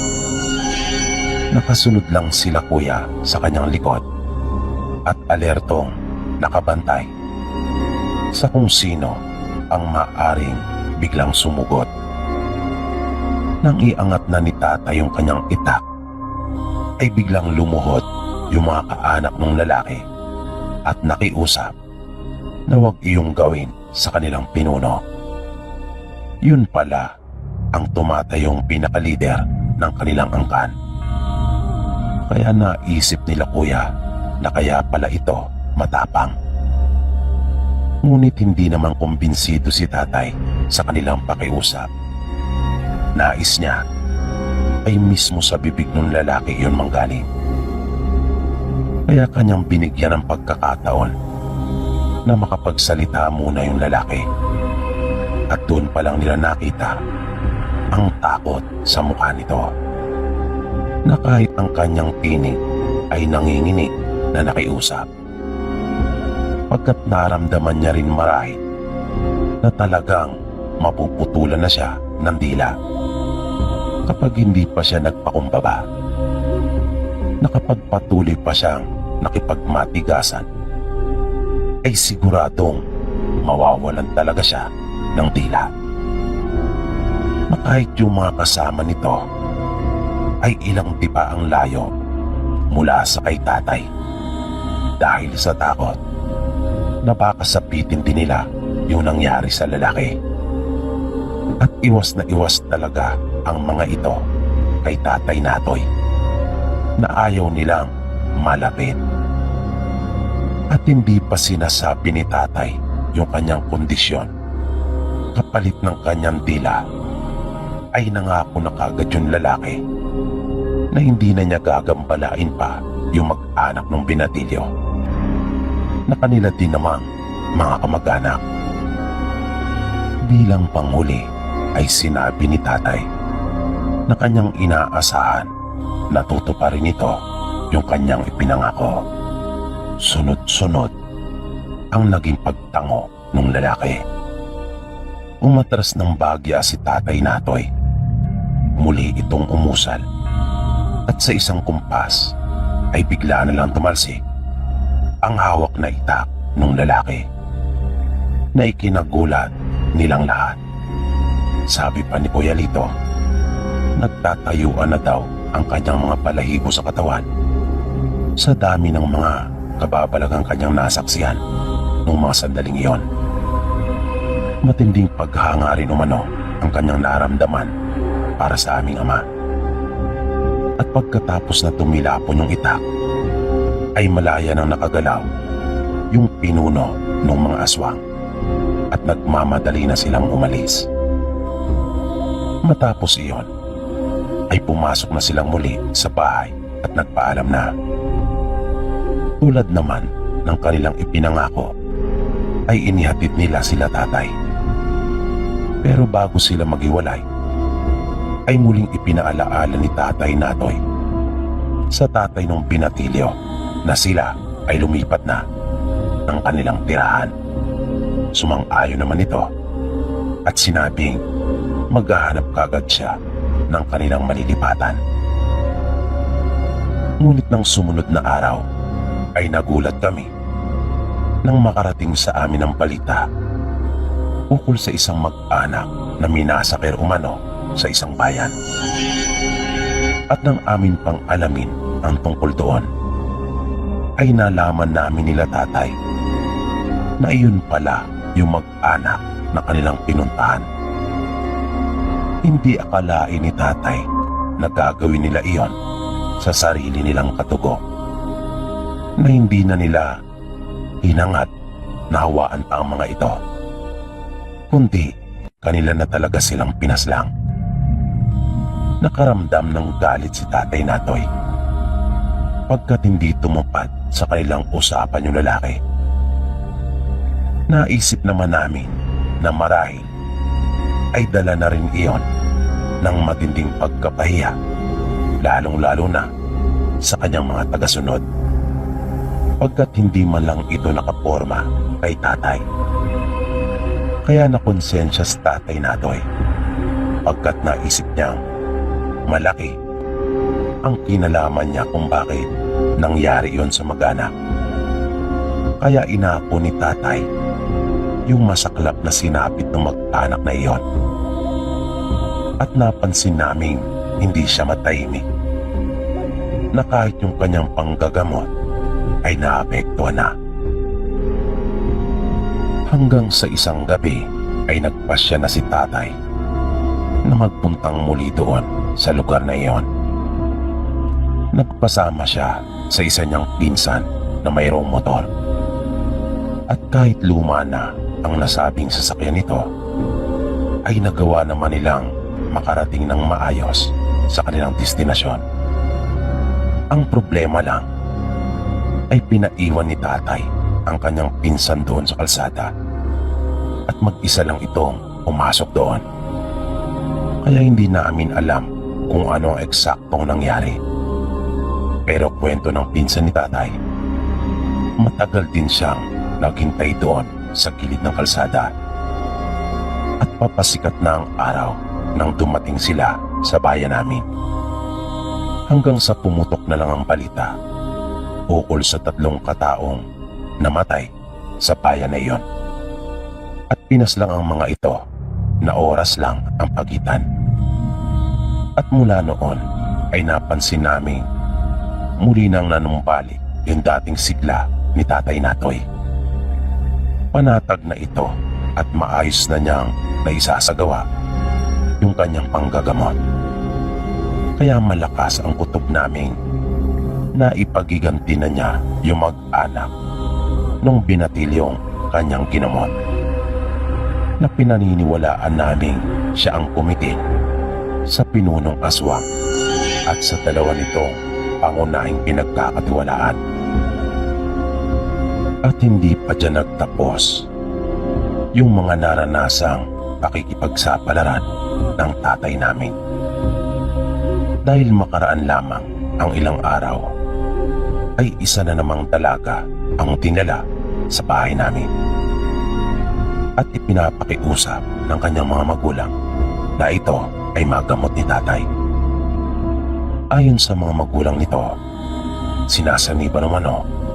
Nakasunod lang sila Kuya sa kanyang likod at alertong nakabantay sa kung sino ang maaring biglang sumugot. Nang iangat na ni Tatay yung kanyang itak, ay biglang lumuhod yung mga kaanak ng lalaki at nakiusap na huwag iyong gawin sa kanilang pinuno. Yun pala ang tumatayong pinakalider ng kanilang angkan. Kaya naisip nila Kuya na kaya pala ito matapang. Ngunit hindi naman kumbinsido si Tatay sa kanilang pakiusap. Nais niya ay mismo sa bibig ng lalaki yun manggaling. Kaya kanyang binigyan ng pagkakataon na makapagsalita muna yung lalaki. At doon pa lang nila nakita ang takot sa mukha nito, na kahit ang kanyang tinig ay nanginginig na nakiusap. Pagkat naramdaman niya rin marahil na talagang mapuputulan na siya ng dila kapag hindi pa siya nagpakumbaba, na kapag patuloy pa siyang nakipagmatigasan ay siguradong mawawalan talaga siya ng dila. Na kahit yung mga kasama nito ay ilang tipa ang layo mula sa kay Tatay dahil sa takot na baka sapitin din nila yung nangyari sa lalaki. At iwas na iwas talaga ang mga ito kay Tatay Natoy na ayaw nilang malapit. At hindi pa sinasabi ni Tatay yung kanyang kondisyon, kapalit ng kanyang dila ay nangako na kagad yung lalaki na hindi na niya gagambalain pa yung mag-anak ng binatilyo na kanila din namang mga kamag-anak. Bilang panghuli ay sinabi ni Tatay na kanyang inaasahan na tutuparin ito yung kanyang ipinangako. Sunod-sunod ang naging pagtango ng lalaki. Umatras ng bagya si Tatay Natoy. Muli itong umusal at sa isang kumpas ay bigla na lang tumalsik ang hawak na itak ng lalaki na ikinagulat nilang lahat. Sabi pa ni Kuya Lito, nagtatayuan na daw ang kanyang mga balahibo sa katawan sa dami ng mga kababalagang kanyang nasaksihan noong mga sandaling iyon. Matinding paghanga rin umano ang kanyang naramdaman para sa aming ama. At pagkatapos na tumilapon yung itak, ay malaya nang nakagalaw yung pinuno ng mga aswang at nagmamadali na silang umalis. Matapos iyon, ay pumasok na silang muli sa bahay at nagpaalam na. Tulad naman ng kanilang ipinangako, ay inihatid nila sila tatay. Pero bago sila maghiwalay, ay muling ipinaalaala ni Tatay Natoy sa tatay ng binatilyo na sila ay lumipat na ng kanilang tirahan. Sumang-ayon naman ito at sinabing maghahanap kagad siya ng kanilang malilipatan. Ngunit ng sumunod na araw ay nagulat kami nang makarating sa amin ang balita ukol sa isang mag-anak na minasakir umano sa isang bayan. At nang amin pang alamin ang tungkol doon, ay nalaman namin nila tatay na iyon pala yung mag-anak na kanilang pinuntahan. Hindi akalain ni tatay na gagawin nila iyon sa sarili nilang katugo, na hindi na nila hinangad na hawaan pa ang mga ito, kundi kanila na talaga silang pinaslang. Nakaramdam ng galit si Tatay Natoy pagkat hindi tumupad sa kanilang usapan yung lalaki. Naisip naman namin na marahil ay dala na rin iyon ng matinding pagkapahiya, lalong-lalo na sa kanyang mga tagasunod, pagkat hindi man lang ito nakaporma kay tatay. Kaya nakonsensya si Tatay Natoy pagkat naisip niyang malaki ang kinalaman niya kung bakit nangyari yon sa mag-anak. Kaya inako ni tatay yung masaklap na sinapit ng mag-anak na iyon. At napansin naming hindi siya matahimik, na kahit yung kanyang panggagamot ay naapektuhan na. Hanggang sa isang gabi ay nagpasya na si tatay na magpuntang muli doon sa lugar na iyon. Nagpasama siya sa isa niyang pinsan na mayroong motor. At kahit luma na ang nasabing sasakyan nito, ay nagawa naman nilang makarating ng maayos sa kanilang destinasyon. Ang problema lang ay pinaiwan ni tatay ang kanyang pinsan doon sa kalsada at mag-isa lang itong pumasok doon. Kaya hindi namin alam kung ano ang eksaktong nangyari. Pero kwento ng pinsan ni tatay, matagal din siyang naghintay doon sa gilid ng kalsada. At papasikat na ang araw nang dumating sila sa bayan namin. Hanggang sa pumutok na lang ang balita ukol sa 3 kataong namatay sa bayan na iyon. At pinaslang ang mga ito na oras lang ang pagitan. At mula noon ay napansin namin muli nang nanumbalik yung dating sigla ni Tatay Natoy. Panatag na ito at maayos na niyang naisasagawa yung kanyang panggagamot. Kaya malakas ang kutob naming na ipagiganti na niya yung mag-anak nung binatilyong kanyang ginamot, na pinaniniwalaan naming siya ang kumitil sa pinunong aswang at sa dalawa nitong pangunahing pinagkakatiwalaan. At hindi pa dyan nagtapos yung mga naranasang pakikipagsapalaran ng tatay namin. Dahil makaraan lamang ang ilang araw, ay isa na namang dalaga ang dinala sa bahay namin. At ipinapakiusap ng kanyang mga magulang na ito ay magamot ni tatay. Ayon sa mga magulang nito, sinasaniba naman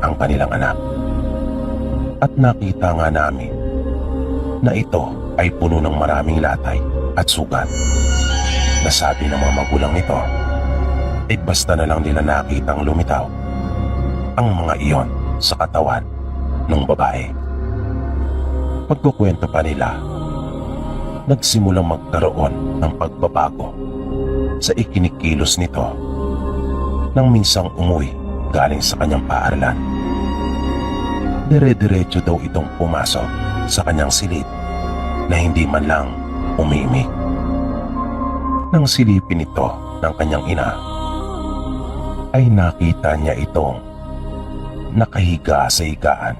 ang kanilang anak. At nakita nga namin na ito ay puno ng maraming latay at sugat, na sabi ng mga magulang nito ay basta na lang nila nakitang lumitaw ang mga iyon sa katawan ng babae. Pagkukwento pa nila, nagsimulang magkaroon ng pagbabago sa ikinikilos nito nang minsang umuwi galing sa kanyang paaralan. Dire-diretso daw itong pumasok sa kanyang silid na hindi man lang umimik. Nang silipin ito ng kanyang ina, ay nakita niya itong nakahiga sa higaan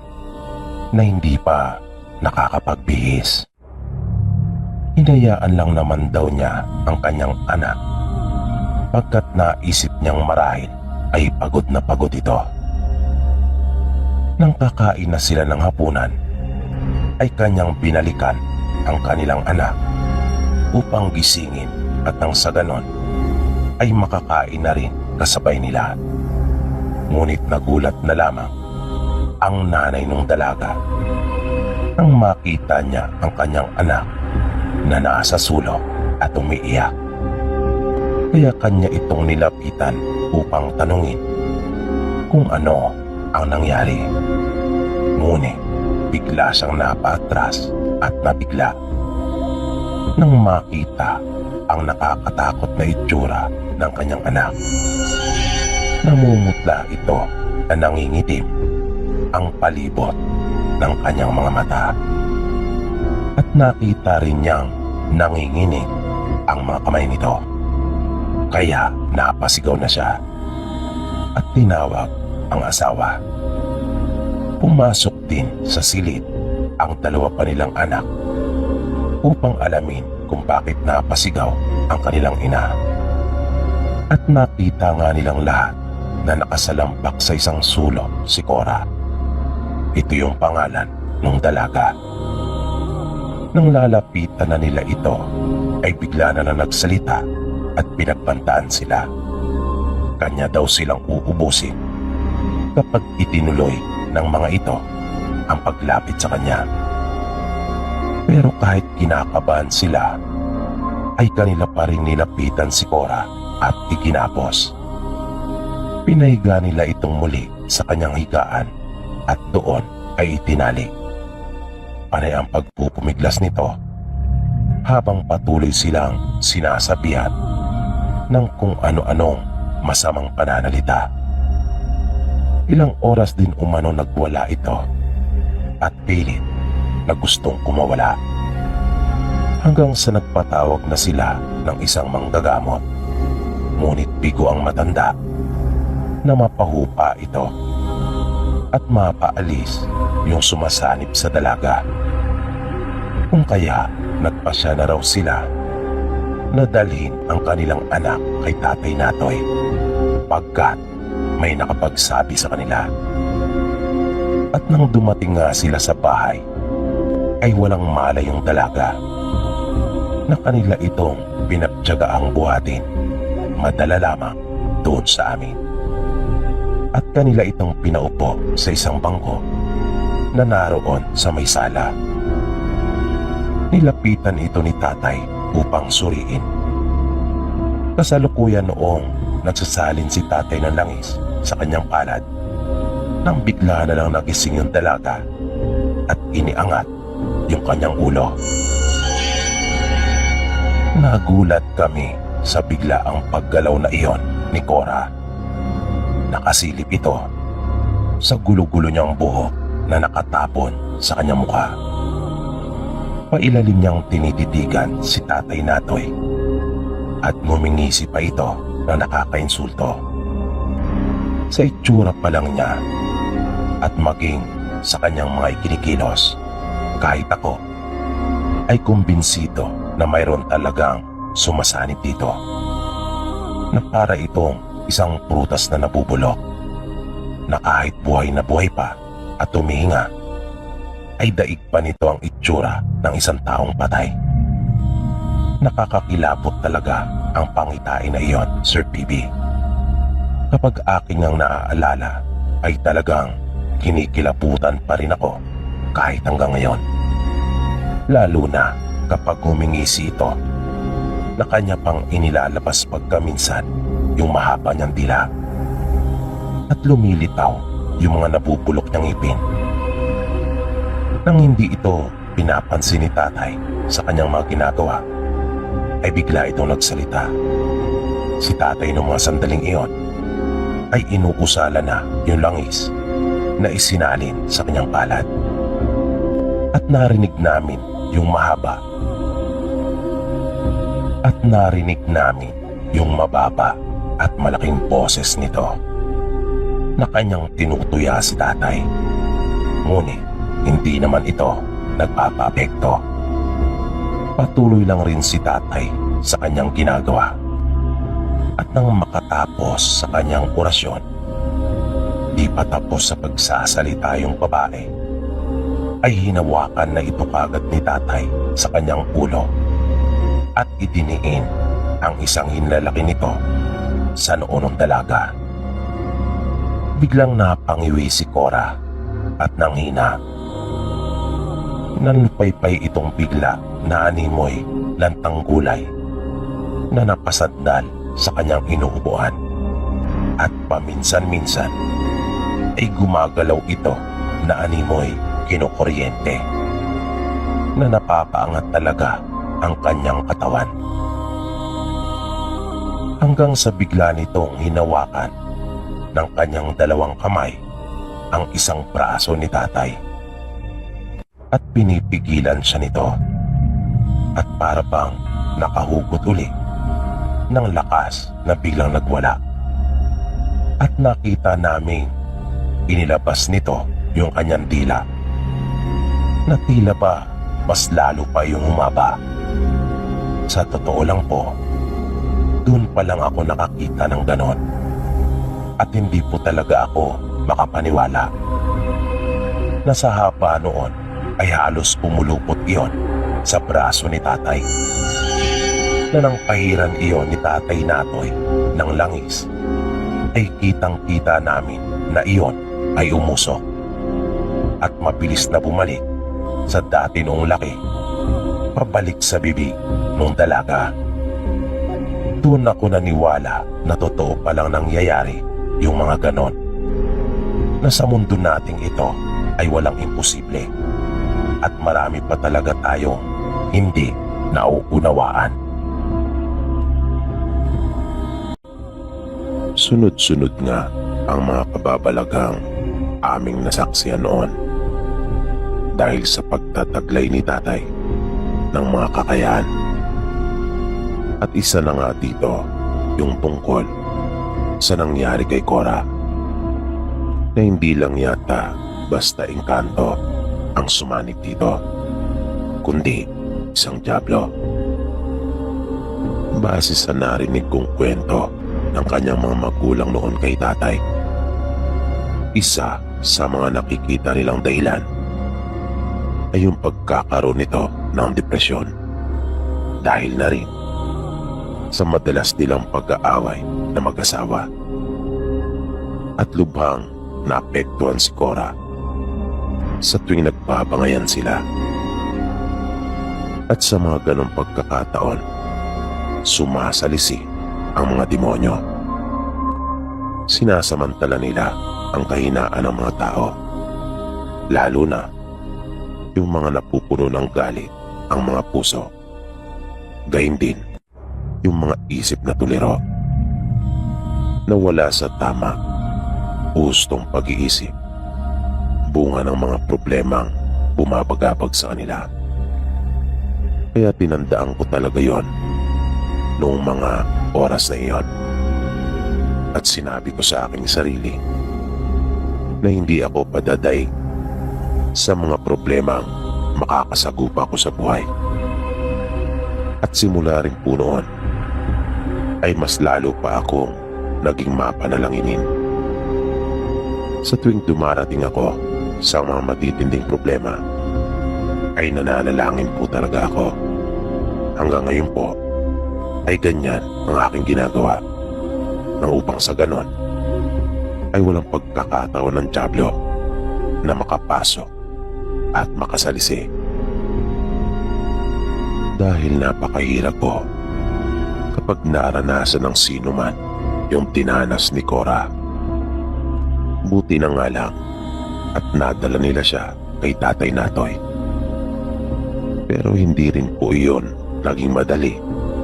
na hindi pa nakakapagbihis. Hinayaan lang naman daw niya ang kanyang anak pagkat naisip niyang marahil ay pagod na pagod ito. Nang kakain na sila ng hapunan, ay kanyang binalikan ang kanilang anak upang gisingin at nang sa ganon ay makakain na rin kasabay nila. Ngunit nagulat na lamang ang nanay ng dalaga nang makita niya ang kanyang anak na nasa sulok at umiiyak. Kaya kanya itong nilapitan upang tanungin kung ano ang nangyari. Ngunit bigla siyang napaatras at nabigla nang makita ang nakakatakot na itsura ng kanyang anak. Namumutla ito na nangingitim ang palibot ng kanyang mga mata. At nakita rin niyang nanginginig ang mga kamay nito. Kaya napasigaw na siya at tinawag ang asawa. Pumasok din sa silid ang dalawa pa nilang anak upang alamin kung bakit napasigaw ang kanilang ina. At nakita nga nilang lahat na nakasalampak sa isang sulok si Cora. Ito yung pangalan ng dalaga. Nang lalapitan na nila ito, ay bigla na nagsalita at pinagbantaan sila. Kanya daw silang uubusin kapag itinuloy ng mga ito ang paglapit sa kanya. Pero kahit kinakabahan sila, ay kanila pa rin nilapitan si Cora at ikinapos. Pinahiga nila itong muli sa kanyang higaan at doon ay itinali. Panay ang pagpupumiglas nito habang patuloy silang sinasabihan ng kung ano-anong masamang pananalita. Ilang oras din umano nagwala ito at pilit na gustong kumawala hanggang sa nagpatawag na sila ng isang manggagamot. Ngunit bigo ang matanda na mapahupa ito at mapaalis yung sumasanib sa dalaga. Kung kaya nagpasya na raw sila na dalhin ang kanilang anak kay Tatay Natoy pagkat may nakapagsabi sa kanila. At nang dumating nga sila sa bahay, ay walang malay yung dalaga na kanila itong pinagtiyagaang buhatin. Madala lamang doon sa amin. At kanila itong pinaupo sa isang bangko na naroon sa may sala. Nilapitan ito ni tatay upang suriin. Kasalukuyan noong nagsasalin si tatay ng langis sa kanyang palad nang bigla na lang nagising yung dalaga at iniangat yung kanyang ulo. Nagulat kami sa biglaang paggalaw na iyon ni Cora. Nakasilip ito sa gulo-gulo niyang buhok na nakatapon sa kanyang mukha. Pailalim niyang tinititigan si Tatay Natoy at ngumingisi pa ito na nakakainsulto. Sa itsura pa lang niya at maging sa kanyang mga ikinikilos, kahit ako ay kumbinsido na mayroon talagang sumasanib dito, na para itong isang prutas na nabubulok na kahit buhay na buhay pa at humihinga ay daig pa nito ang itsura ng isang taong patay. Nakakakilabot talaga ang pangitain na iyon, Sir PB. Kapag aking ang naaalala ay talagang kinikilabutan pa rin ako kahit hanggang ngayon. Lalo na kapag humingisi ito na kanya pang inilalabas pagkaminsan yung mahaba niyang dila at lumilitaw yung mga nabubulok niyang ngipin. Nang hindi ito pinapansin ni tatay sa kanyang mga ginagawa, ay bigla itong nagsalita. Si tatay noong mga sandaling iyon ay inuusala na yung langis na isinalin sa kanyang palad. At narinig namin yung mahaba at narinig namin yung mababa at malaking boses nito na kanyang tinutuya si tatay. Ngunit hindi naman ito nagpapaapekto. Patuloy lang rin si tatay sa kanyang ginagawa. At nang makatapos sa kanyang orasyon, di pa tapos sa pagsasalita yung babae, ay hinawakan na ito kagad ni tatay sa kanyang ulo at idiniin ang isang hinlalaki nito sa noo ng dalaga. Biglang napangiwi si Cora at nanghina. Nanlupaypay itong bigla na animoy lantang gulay na napasadnal sa kanyang inuupuan at paminsan-minsan ay gumagalaw ito na animoy kinukuryente na napapaangat talaga ang kanyang katawan. Hanggang sa bigla nitong hinawakan ng kanyang dalawang kamay ang isang braso ni tatay at pinipigilan siya nito at para bang nakahugot uli ng lakas na biglang nagwala. At nakita naming inilabas nito yung kanyang dila na tila ba mas lalo pa yung humaba. Sa totoo lang po, doon pa lang ako nakakita ng ganon at hindi po talaga ako makapaniwala na sa haba noon ay halos pumulupot iyon sa braso ni tatay, na nang pahiran iyon ni Tatay Natoy ng langis ay kitang-kita namin na iyon ay umusok at mabilis na bumalik sa dati noong laki pabalik sa bibig ng dalaga. Doon ako naniwala na totoo palang nangyayari yung mga ganon, na sa mundo nating ito ay walang imposible at marami pa talaga tayong hindi nauunawaan. Sunod-sunod nga ang mga kababalaghang aming nasaksihan noon dahil sa pagtataglay ni tatay ng mga kakayahan. At isa na nga dito yung tungkol sa nangyari kay Cora, na hindi lang yata basta engkanto ang sumanib dito, kundi isang dyablo. Base sa narinig kong kwento ng kanyang mga magulang noon kay tatay, isa sa mga nakikita nilang dahilan ay yung pagkakaroon nito ng depresyon dahil na rin sa madalas nilang pag-aaway na mag-asawa. At lubhang naapektuhan si Cora sa tuwing nagbabangayan sila. At sa mga ganong pagkakataon, sumasalisi ang mga demonyo. Sinasamantala nila ang kahinaan ng mga tao, lalo na yung mga napupuno ng galit ang mga puso. Gayun din yung mga isip na tuliro na wala sa tama, hustong pag-iisip, bunga ng mga problemang bumabagabag sa kanila. Kaya tinandaan ko talaga yon noong mga oras na iyon. At sinabi ko sa aking sarili na hindi ako padaday sa mga problemang makakasagupa ko sa buhay. At simula rin po noon ay mas lalo pa akong naging mapanalanginin. Sa tuwing dumarating ako sa mga matitinding problema, ay nananalangin po talaga ako. Hanggang ngayon po ay ganyan ang aking ginagawa, nang upang sa ganon ay walang pagkakataon ng dyablo na makapasok at makasalisi. Dahil napakahirap po kapag naranasan ng sino man yung tinanas ni Cora. Buti na nga lang at nadala nila siya kay Tatay Natoy. Pero hindi rin po iyon naging madali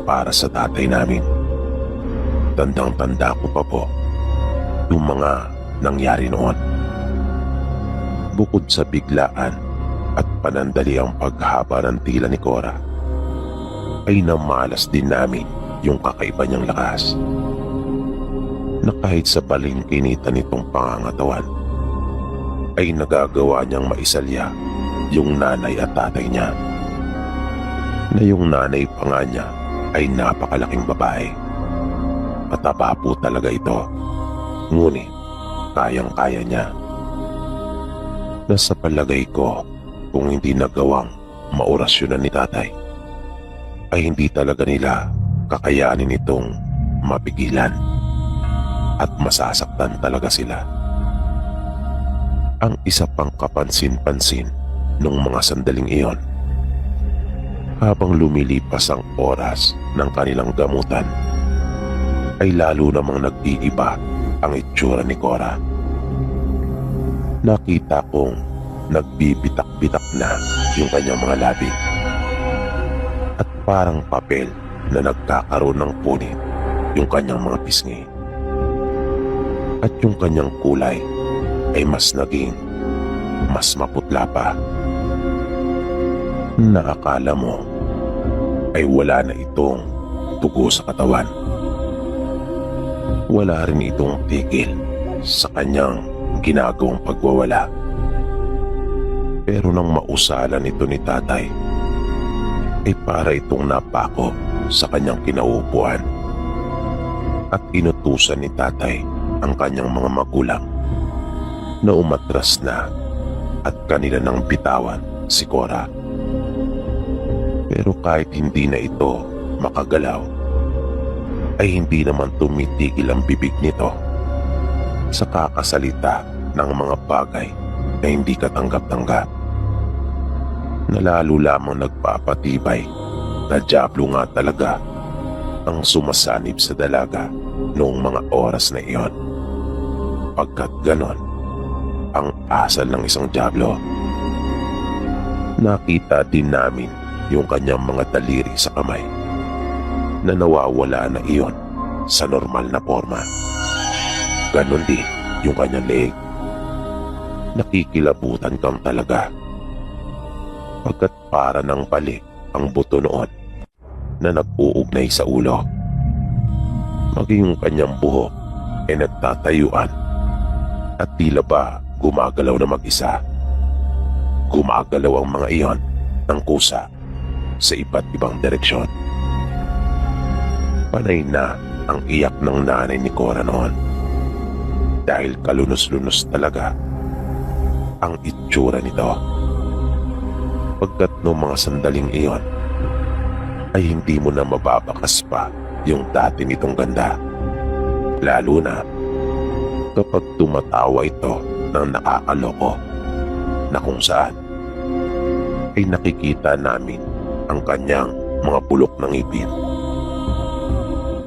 para sa tatay namin. Tandang-tanda ko pa po yung mga nangyari noon. Bukod sa biglaan at panandali ang paghaba ng tila ni Cora, ay namalas din namin yung kakaiba niyang lakas. Na kahit sa balingkinita nitong pangangatawan, ay nagagawa niyang maisalya yung nanay at tatay niya. Na yung nanay pa nga niya ay napakalaking babae. Mataba po talaga ito, ngunit kayang-kaya niya. Nasa palagay ko, kung hindi nagawang maorasyonan ni tatay, ay hindi talaga nila kakayanin itong mapigilan at masasaktan talaga sila. Ang isa pang kapansin-pansin nung mga sandaling iyon, habang lumilipas ang oras ng kanilang gamutan, ay lalo namang nag-iiba ang itsura ni Cora. Nakita kong nagbibitak-bitak na yung kanyang mga labi at parang papel na nagkakaroon ng punit yung kanyang mga pisngi. At yung kanyang kulay ay mas maputla pa. Naakala mo ay wala na itong dugo sa katawan. Wala rin itong tigil sa kanyang ginagawang pagwawala. Pero nang mausalan ito ni tatay, ay para itong napako sa kanyang kinauupuan. At inutusan ni tatay ang kanyang mga magulang na umatras na at kanila nang bitawan si Cora. Pero kahit hindi na ito makagalaw, ay hindi naman tumitigil ang bibig nito sa kakasalita ng mga bagay na hindi katanggap-tanggap, na lalo lamang nagpapatibay na dyablo nga talaga ang sumasanib sa dalaga noong mga oras na iyon. Pagkat ganon ang asal ng isang dyablo. Nakita din namin yung kanyang mga daliri sa kamay na nawawala na iyon sa normal na forma. Ganon din yung kanyang leeg. Nakikilabutan kang talaga, pagkat para ng balik ang buto noon na nag-uugnay sa ulo. Maging yung kanyang buhok ay nagtatayuan at tila ba gumagalaw na mag-isa. Gumagalaw ang mga iyon ng kusa sa iba't ibang direksyon. Panay na ang iyak ng nanay ni Cora noon, dahil kalunos-lunos talaga ang itsura nito. Pagkat noong mga sandaling iyon, ay hindi mo na mababakas pa yung dati nitong ganda. Lalo na kapag tumatawa ito ng nakakaloko, na kung saan ay nakikita namin ang kanyang mga bulok ng ngipin.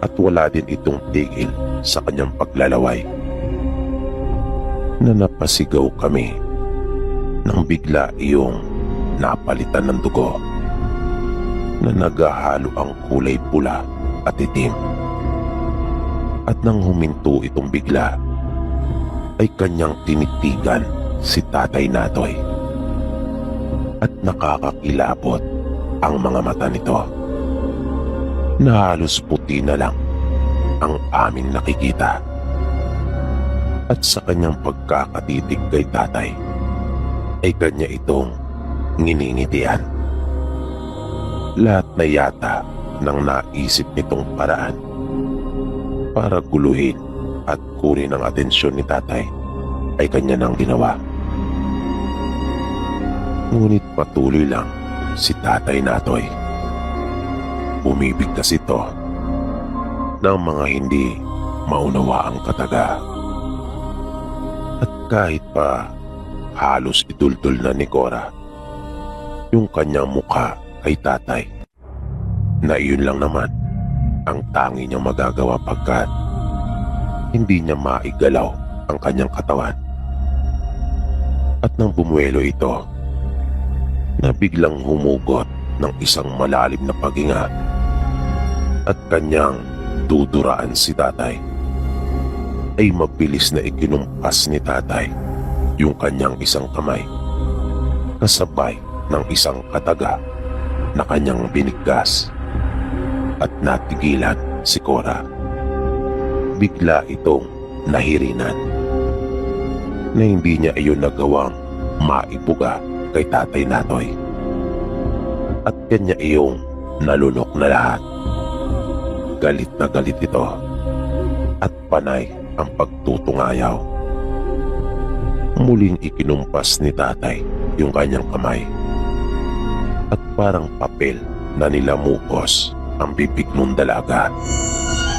At wala din itong tigil sa kanyang paglalaway, na napasigaw kami nang bigla iyong napalitan ng dugo na naghahalo ang kulay pula at itim. At nang huminto itong bigla, ay kanyang tinitigan si Tatay Natoy. At nakakakilabot ang mga mata nito, na halos puti na lang ang aming nakikita. At sa kanyang pagkakatitig kay tatay, ay kanya itong nginingitian. Lahat na yata ng naisip nitong paraan para guluhin at kunin ang atensyon ni tatay ay kanya nang ginawa. Ngunit patuloy lang si Tatay Natoy. Bumibigkas ito ng mga hindi maunawaang kataga. At kahit pa halos idultol na ni Cora yung kanyang mukha kay tatay, na iyon lang naman ang tangi niyang magagawa pagkat hindi niya maigalaw ang kanyang katawan. At nang bumuelo ito, na biglang humugot ng isang malalim na paghinga at kanyang duduraan si tatay, ay mabilis na ikinumpas ni tatay yung kanyang isang kamay kasabay ng isang kataga na kanyang binigkas at natigilan si Cora. Bigla itong nahirinan na hindi niya iyon nagawang maibuga kay Tatay Natoy at kanya iyong nalunok na lahat. Galit na galit ito at panay ang pagtutungayaw. Muling ikinumpas ni tatay yung kanyang kamay at parang papel na nilamukos ang bibig ng dalaga.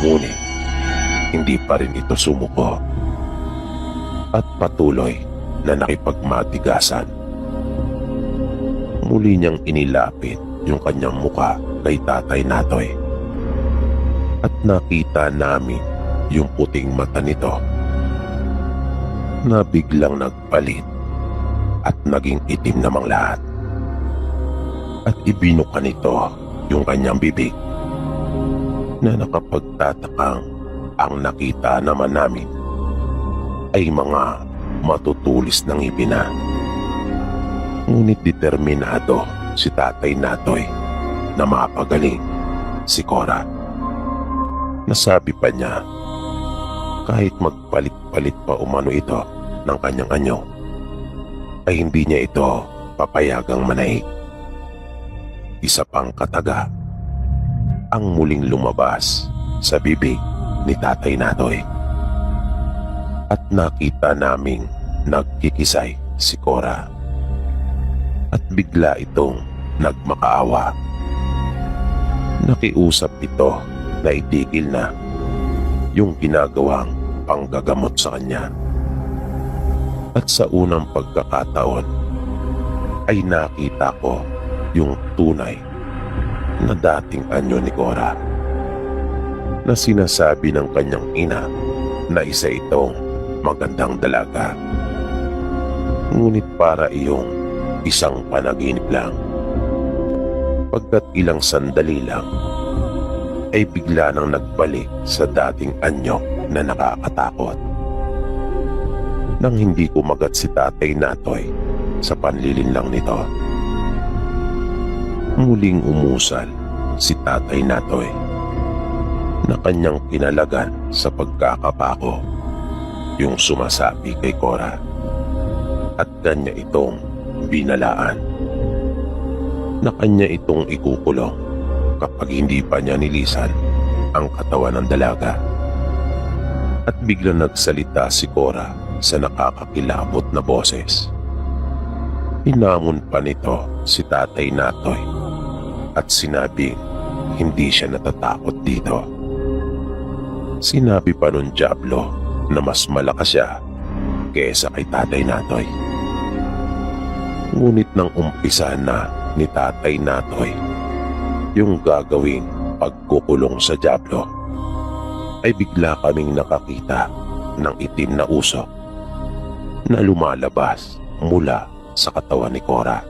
Ngunit hindi pa rin ito sumuko at patuloy na nakipagmatigasan. Muli niyang inilapit yung kanyang muka kay Tatay Natoy at nakita namin yung puting mata nito na biglang nagpalit at naging itim namang lahat. At ibinuka nito yung kanyang bibig na nakapagtatakang ang nakita naman namin ay mga matutulis ng ngipin na. Ngunit determinado si Tatay Natoy na mapagaling si Cora. Nasabi pa niya kahit magpalit-palit pa umano ito ng kanyang anyo ay hindi niya ito papayagang manaig. Isa pang kataga ang muling lumabas sa bibig ni Tatay Natoy at nakita naming nagkikisay si Cora at bigla itong nagmakaawa. Nakiusap ito na itigil na yung ginagawang panggagamot sa kanya. At sa unang pagkakataon ay nakita ko yung tunay na dating anyo ni Cora na sinasabi ng kanyang ina na isa itong magandang dalaga. Ngunit para iyong isang panaginip lang. Pagkat ilang sandali lang ay bigla nang nagbalik sa dating anyo na nakakatakot. Nang hindi kumagat si Tatay Natoy sa panlilinlang nito, muling umusal si Tatay Natoy na kanyang kinalagan sa pagkakapako yung sumasapi kay Cora at kanya itong binalaan na kanya itong ikukulong kapag hindi pa niya nilisan ang katawan ng dalaga. At biglang nagsalita si Cora sa nakakakilabot na boses. Hinamon pa nito si Tatay Natoy at sinabing hindi siya natatakot dito. Sinabi pa nun Diablo na mas malakas siya kesa kay Tatay Natoy. Ngunit nang umpisa na ni Tatay Natoy yung gagawing pagkukulong sa Diablo, ay bigla kaming nakakita ng itim na usok na lumalabas mula sa katawan ni Cora.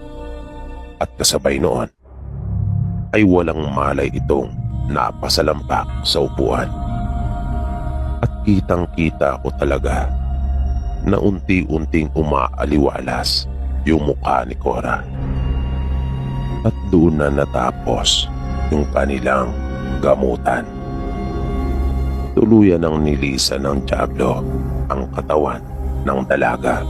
At kasabay noon ay walang malay itong napasalampak sa upuan. At kitang-kita ko talaga na unti-unting umaaliwalas yung mukha ni Cora. At doon na natapos yung kanilang gamutan. Tuluyan ng nilisan ng Diablo ang katawan ng dalaga.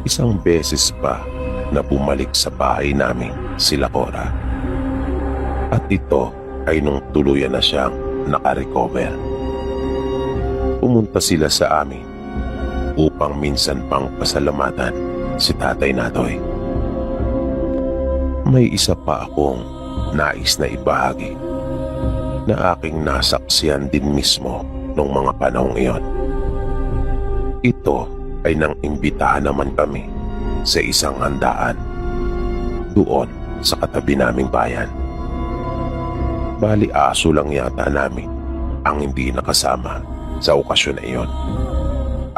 Isang beses pa na bumalik sa bahay namin sila Cora. At ito ay nung tuluyan na siyang nakarecover. Pumunta sila sa amin upang minsan pang pasalamatan si Tatay Natoy. May isa pa akong nais na ibahagi na aking nasaksihan din mismo noong mga panahong iyon. Ito ay nang imbitahan naman kami sa isang handaan doon sa katabi naming bayan. Bali aso lang yata namin ang hindi nakasama sa okasyon na iyon.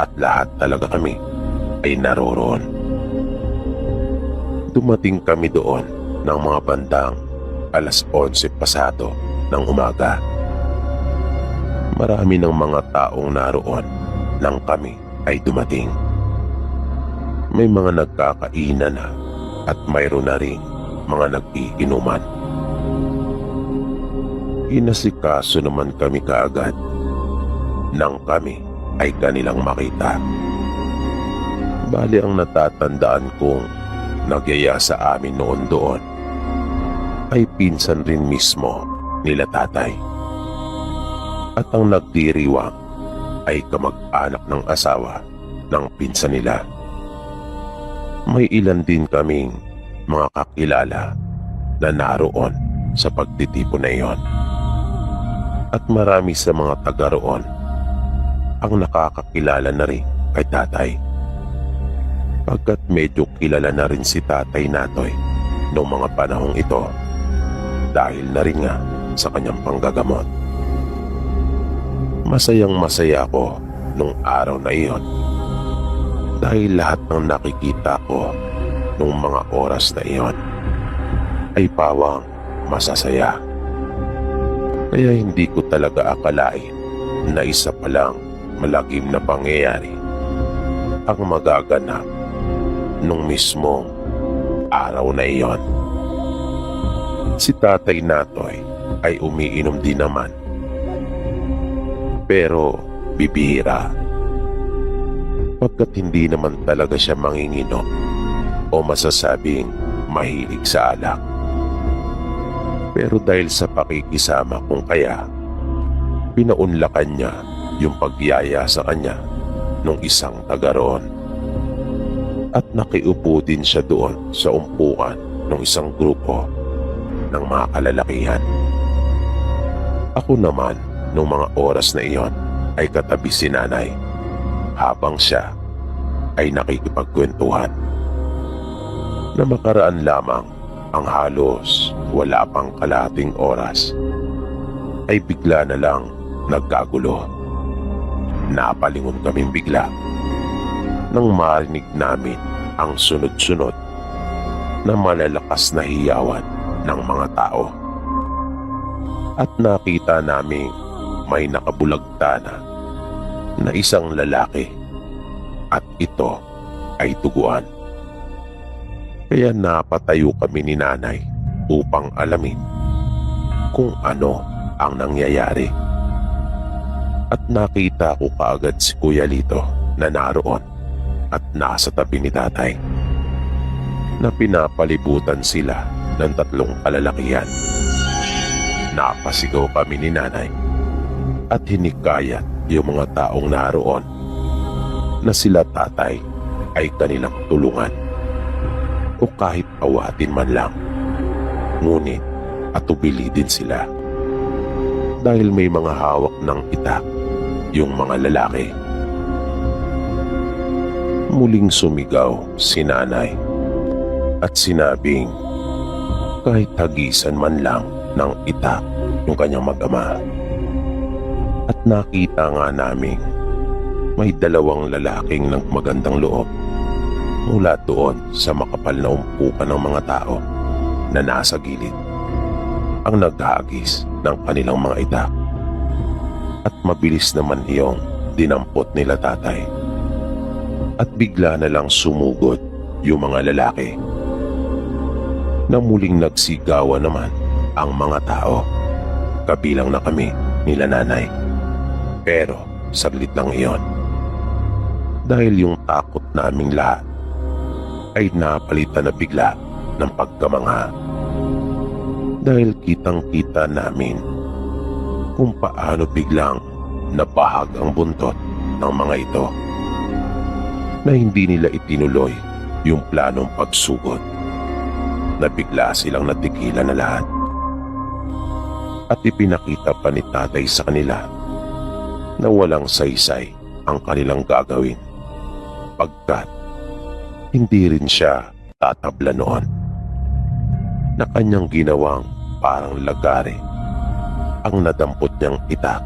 At lahat talaga kami ay naroroon. Dumating kami doon ng mga bandang 11:00 pasado ng umaga. Marami ng mga taong naroon nang kami ay dumating. May mga nagkakainan na at mayroon na rin mga nag-iinuman. Inasikaso naman kami kaagad nang kami ay kanilang makita. Bali ang natatandaan kong nagyaya sa amin noon doon ay pinsan rin mismo nila tatay. At ang nagdiriwang ay kamag-anak ng asawa ng pinsan nila. May ilan din kaming mga kakilala na naroon sa pagtitipon na iyon. At marami sa mga taga roon ang nakakakilala na rin kay tatay. Pagkat medyo kilala na rin si Tatay Natoy noong mga panahong ito dahil na rin nga sa kanyang panggagamot. Masayang masaya ako nung araw na iyon dahil lahat ng nakikita ko nung mga oras na iyon ay pawang masasaya. Kaya hindi ko talaga akalain na isa palang malagim na pangyayari ang magaganap nung mismong araw na iyon. Si Tatay Natoy ay umiinom din naman, pero bibihira. Pagkat hindi naman talaga siya manginginom o masasabing mahilig sa alak. Pero dahil sa pakikisama kung kaya, pinaunlakan niya yung pagyaya sa kanya nung isang taga roon. At nakiupo din siya doon sa umpukan ng isang grupo ng mga kalalakihan. Ako naman nung mga oras na iyon ay katabi si nanay habang siya ay nakikipagkwentuhan. Na makaraan lamang ang halos wala pang kalahating oras ay bigla na lang nagkagulo. Napalingon kaming bigla nang marinig namin ang sunod-sunod na malalakas na hiyawan ng mga tao. At nakita namin may nakabulagtana na isang lalaki at ito ay tuguan. Kaya napatayo kami ni nanay upang alamin kung ano ang nangyayari. At nakita ko kaagad si Kuya Lito na naroon at nasa tabi ni tatay na pinapalibutan sila ng 3 kalalakihan. Napasigaw kami ni nanay at hinikayat yung mga taong naroon na sila tatay ay kanilang tulungan o kahit awatin man lang. Ngunit atubili din sila dahil may mga hawak ng itak yung mga lalaki. Muling sumigaw si nanay at sinabing kahit hagisan man lang ng itak yung kanyang mag-ama. At nakita nga namin may 2 lalaking ng magandang loob mula doon sa makapal na umpukan ng mga tao na nasa gilid ang naghagis ng kanilang mga itak. At mabilis naman iyong dinampot nila tatay. At bigla na lang sumugod yung mga lalaki na muling nagsigawan naman ang mga tao, kabilang na kami nila nanay. Pero saglit lang iyon dahil yung takot naming lahat ay napalitan na bigla ng pagkamangha dahil kitang-kita namin kung paano biglang nabahag ang buntot ng mga ito na hindi nila itinuloy yung planong pagsugod, na bigla silang natigilan na lahat. At ipinakita pa ni tatay sa kanila na walang saysay ang kanilang gagawin pagkat hindi rin siya tatabla noon, na kanyang ginawang parang lagare ang nadampot niyang itak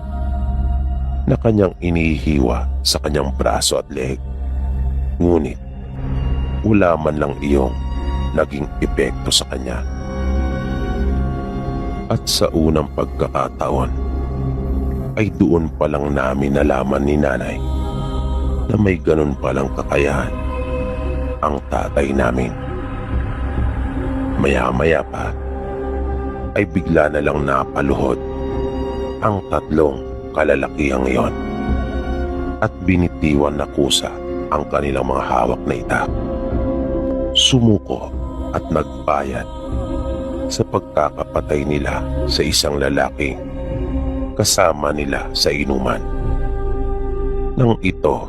na kanyang inihiwa sa kanyang braso at leeg. Ngunit wala man lang iyong naging epekto sa kanya At sa unang pagkakataon ay doon pa lang namin nalaman ni nanay na may ganun palang kakayahan ang tatay namin. Maya-maya pa ay bigla na lang napaluhod ang tatlong kalalakihang iyon at binitiwan na kusa ang kanilang mga hawak na itak. Sumuko at nagbayad sa pagkakapatay nila sa isang lalaking kasama nila sa inuman. Nang ito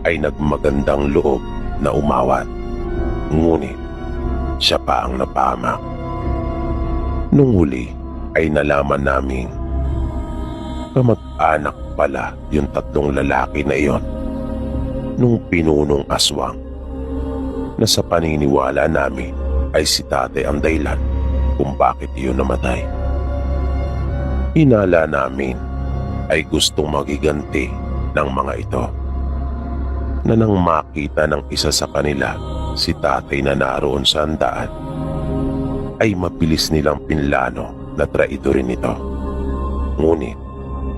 ay nagmagandang loob na umawat, ngunit siya pa ang napahamak. Nung huli ay nalaman naming kamag-anak pala yung tatlong lalaki na iyon nung pinunong aswang na sa paniniwala namin ay si tatay ang dahilan kung bakit iyon namatay. Hinala namin ay gustong magiganti ng mga ito na nang makita ng isa sa kanila si tatay na naroon sa handaan ay mabilis nilang pinlano na traidorin ito. Ngunit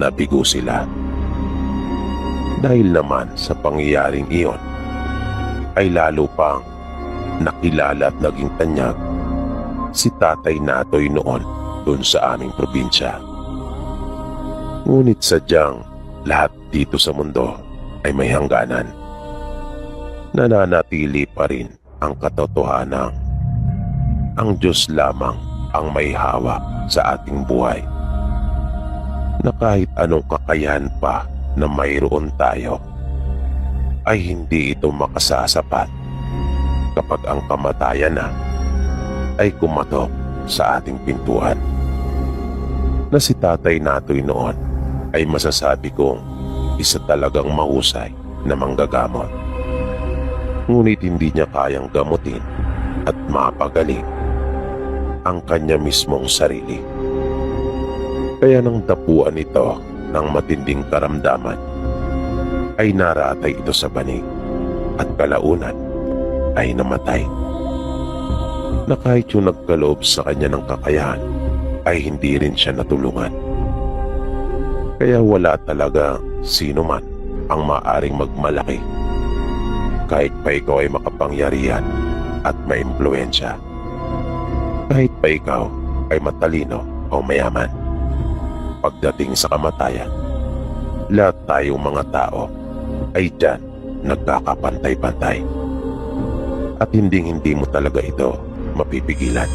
nabigo sila. Dahil naman sa pangyayaring iyon ay lalo pang nakilala at naging tanyag si Tatay Natoy noon doon sa aming probinsya. Ngunit sadyang lahat dito sa mundo ay may hangganan. Nananatili pa rin ang katotohanan ang Diyos lamang ang may hawak sa ating buhay, na kahit anong kakayahan pa na mayroon tayo ay hindi ito makasasapat kapag ang kamatayan na ay kumatok sa ating pintuan. Na si Tatay Natoy noon ay masasabi kong isa talagang mahusay na manggagamot. Ngunit hindi niya kayang gamutin at mapagaling ang kanya mismong sarili. Kaya nang dapuan ito ng matinding karamdaman ay naratay ito sa banig at kalaunan ay namatay. Na kahit yung nagkaloob sa kanya ng kakayahan ay hindi rin siya natulungan. Kaya wala talaga sino man ang maaring magmalaki kahit pa ikaw ay makapangyarihan at maimpluwensya. Kahit pa ikaw ay matalino o mayaman. Pagdating sa kamatayan, lahat tayong mga tao ay diyan nagkakapantay-pantay. At hindi mo talaga ito mapipigilan.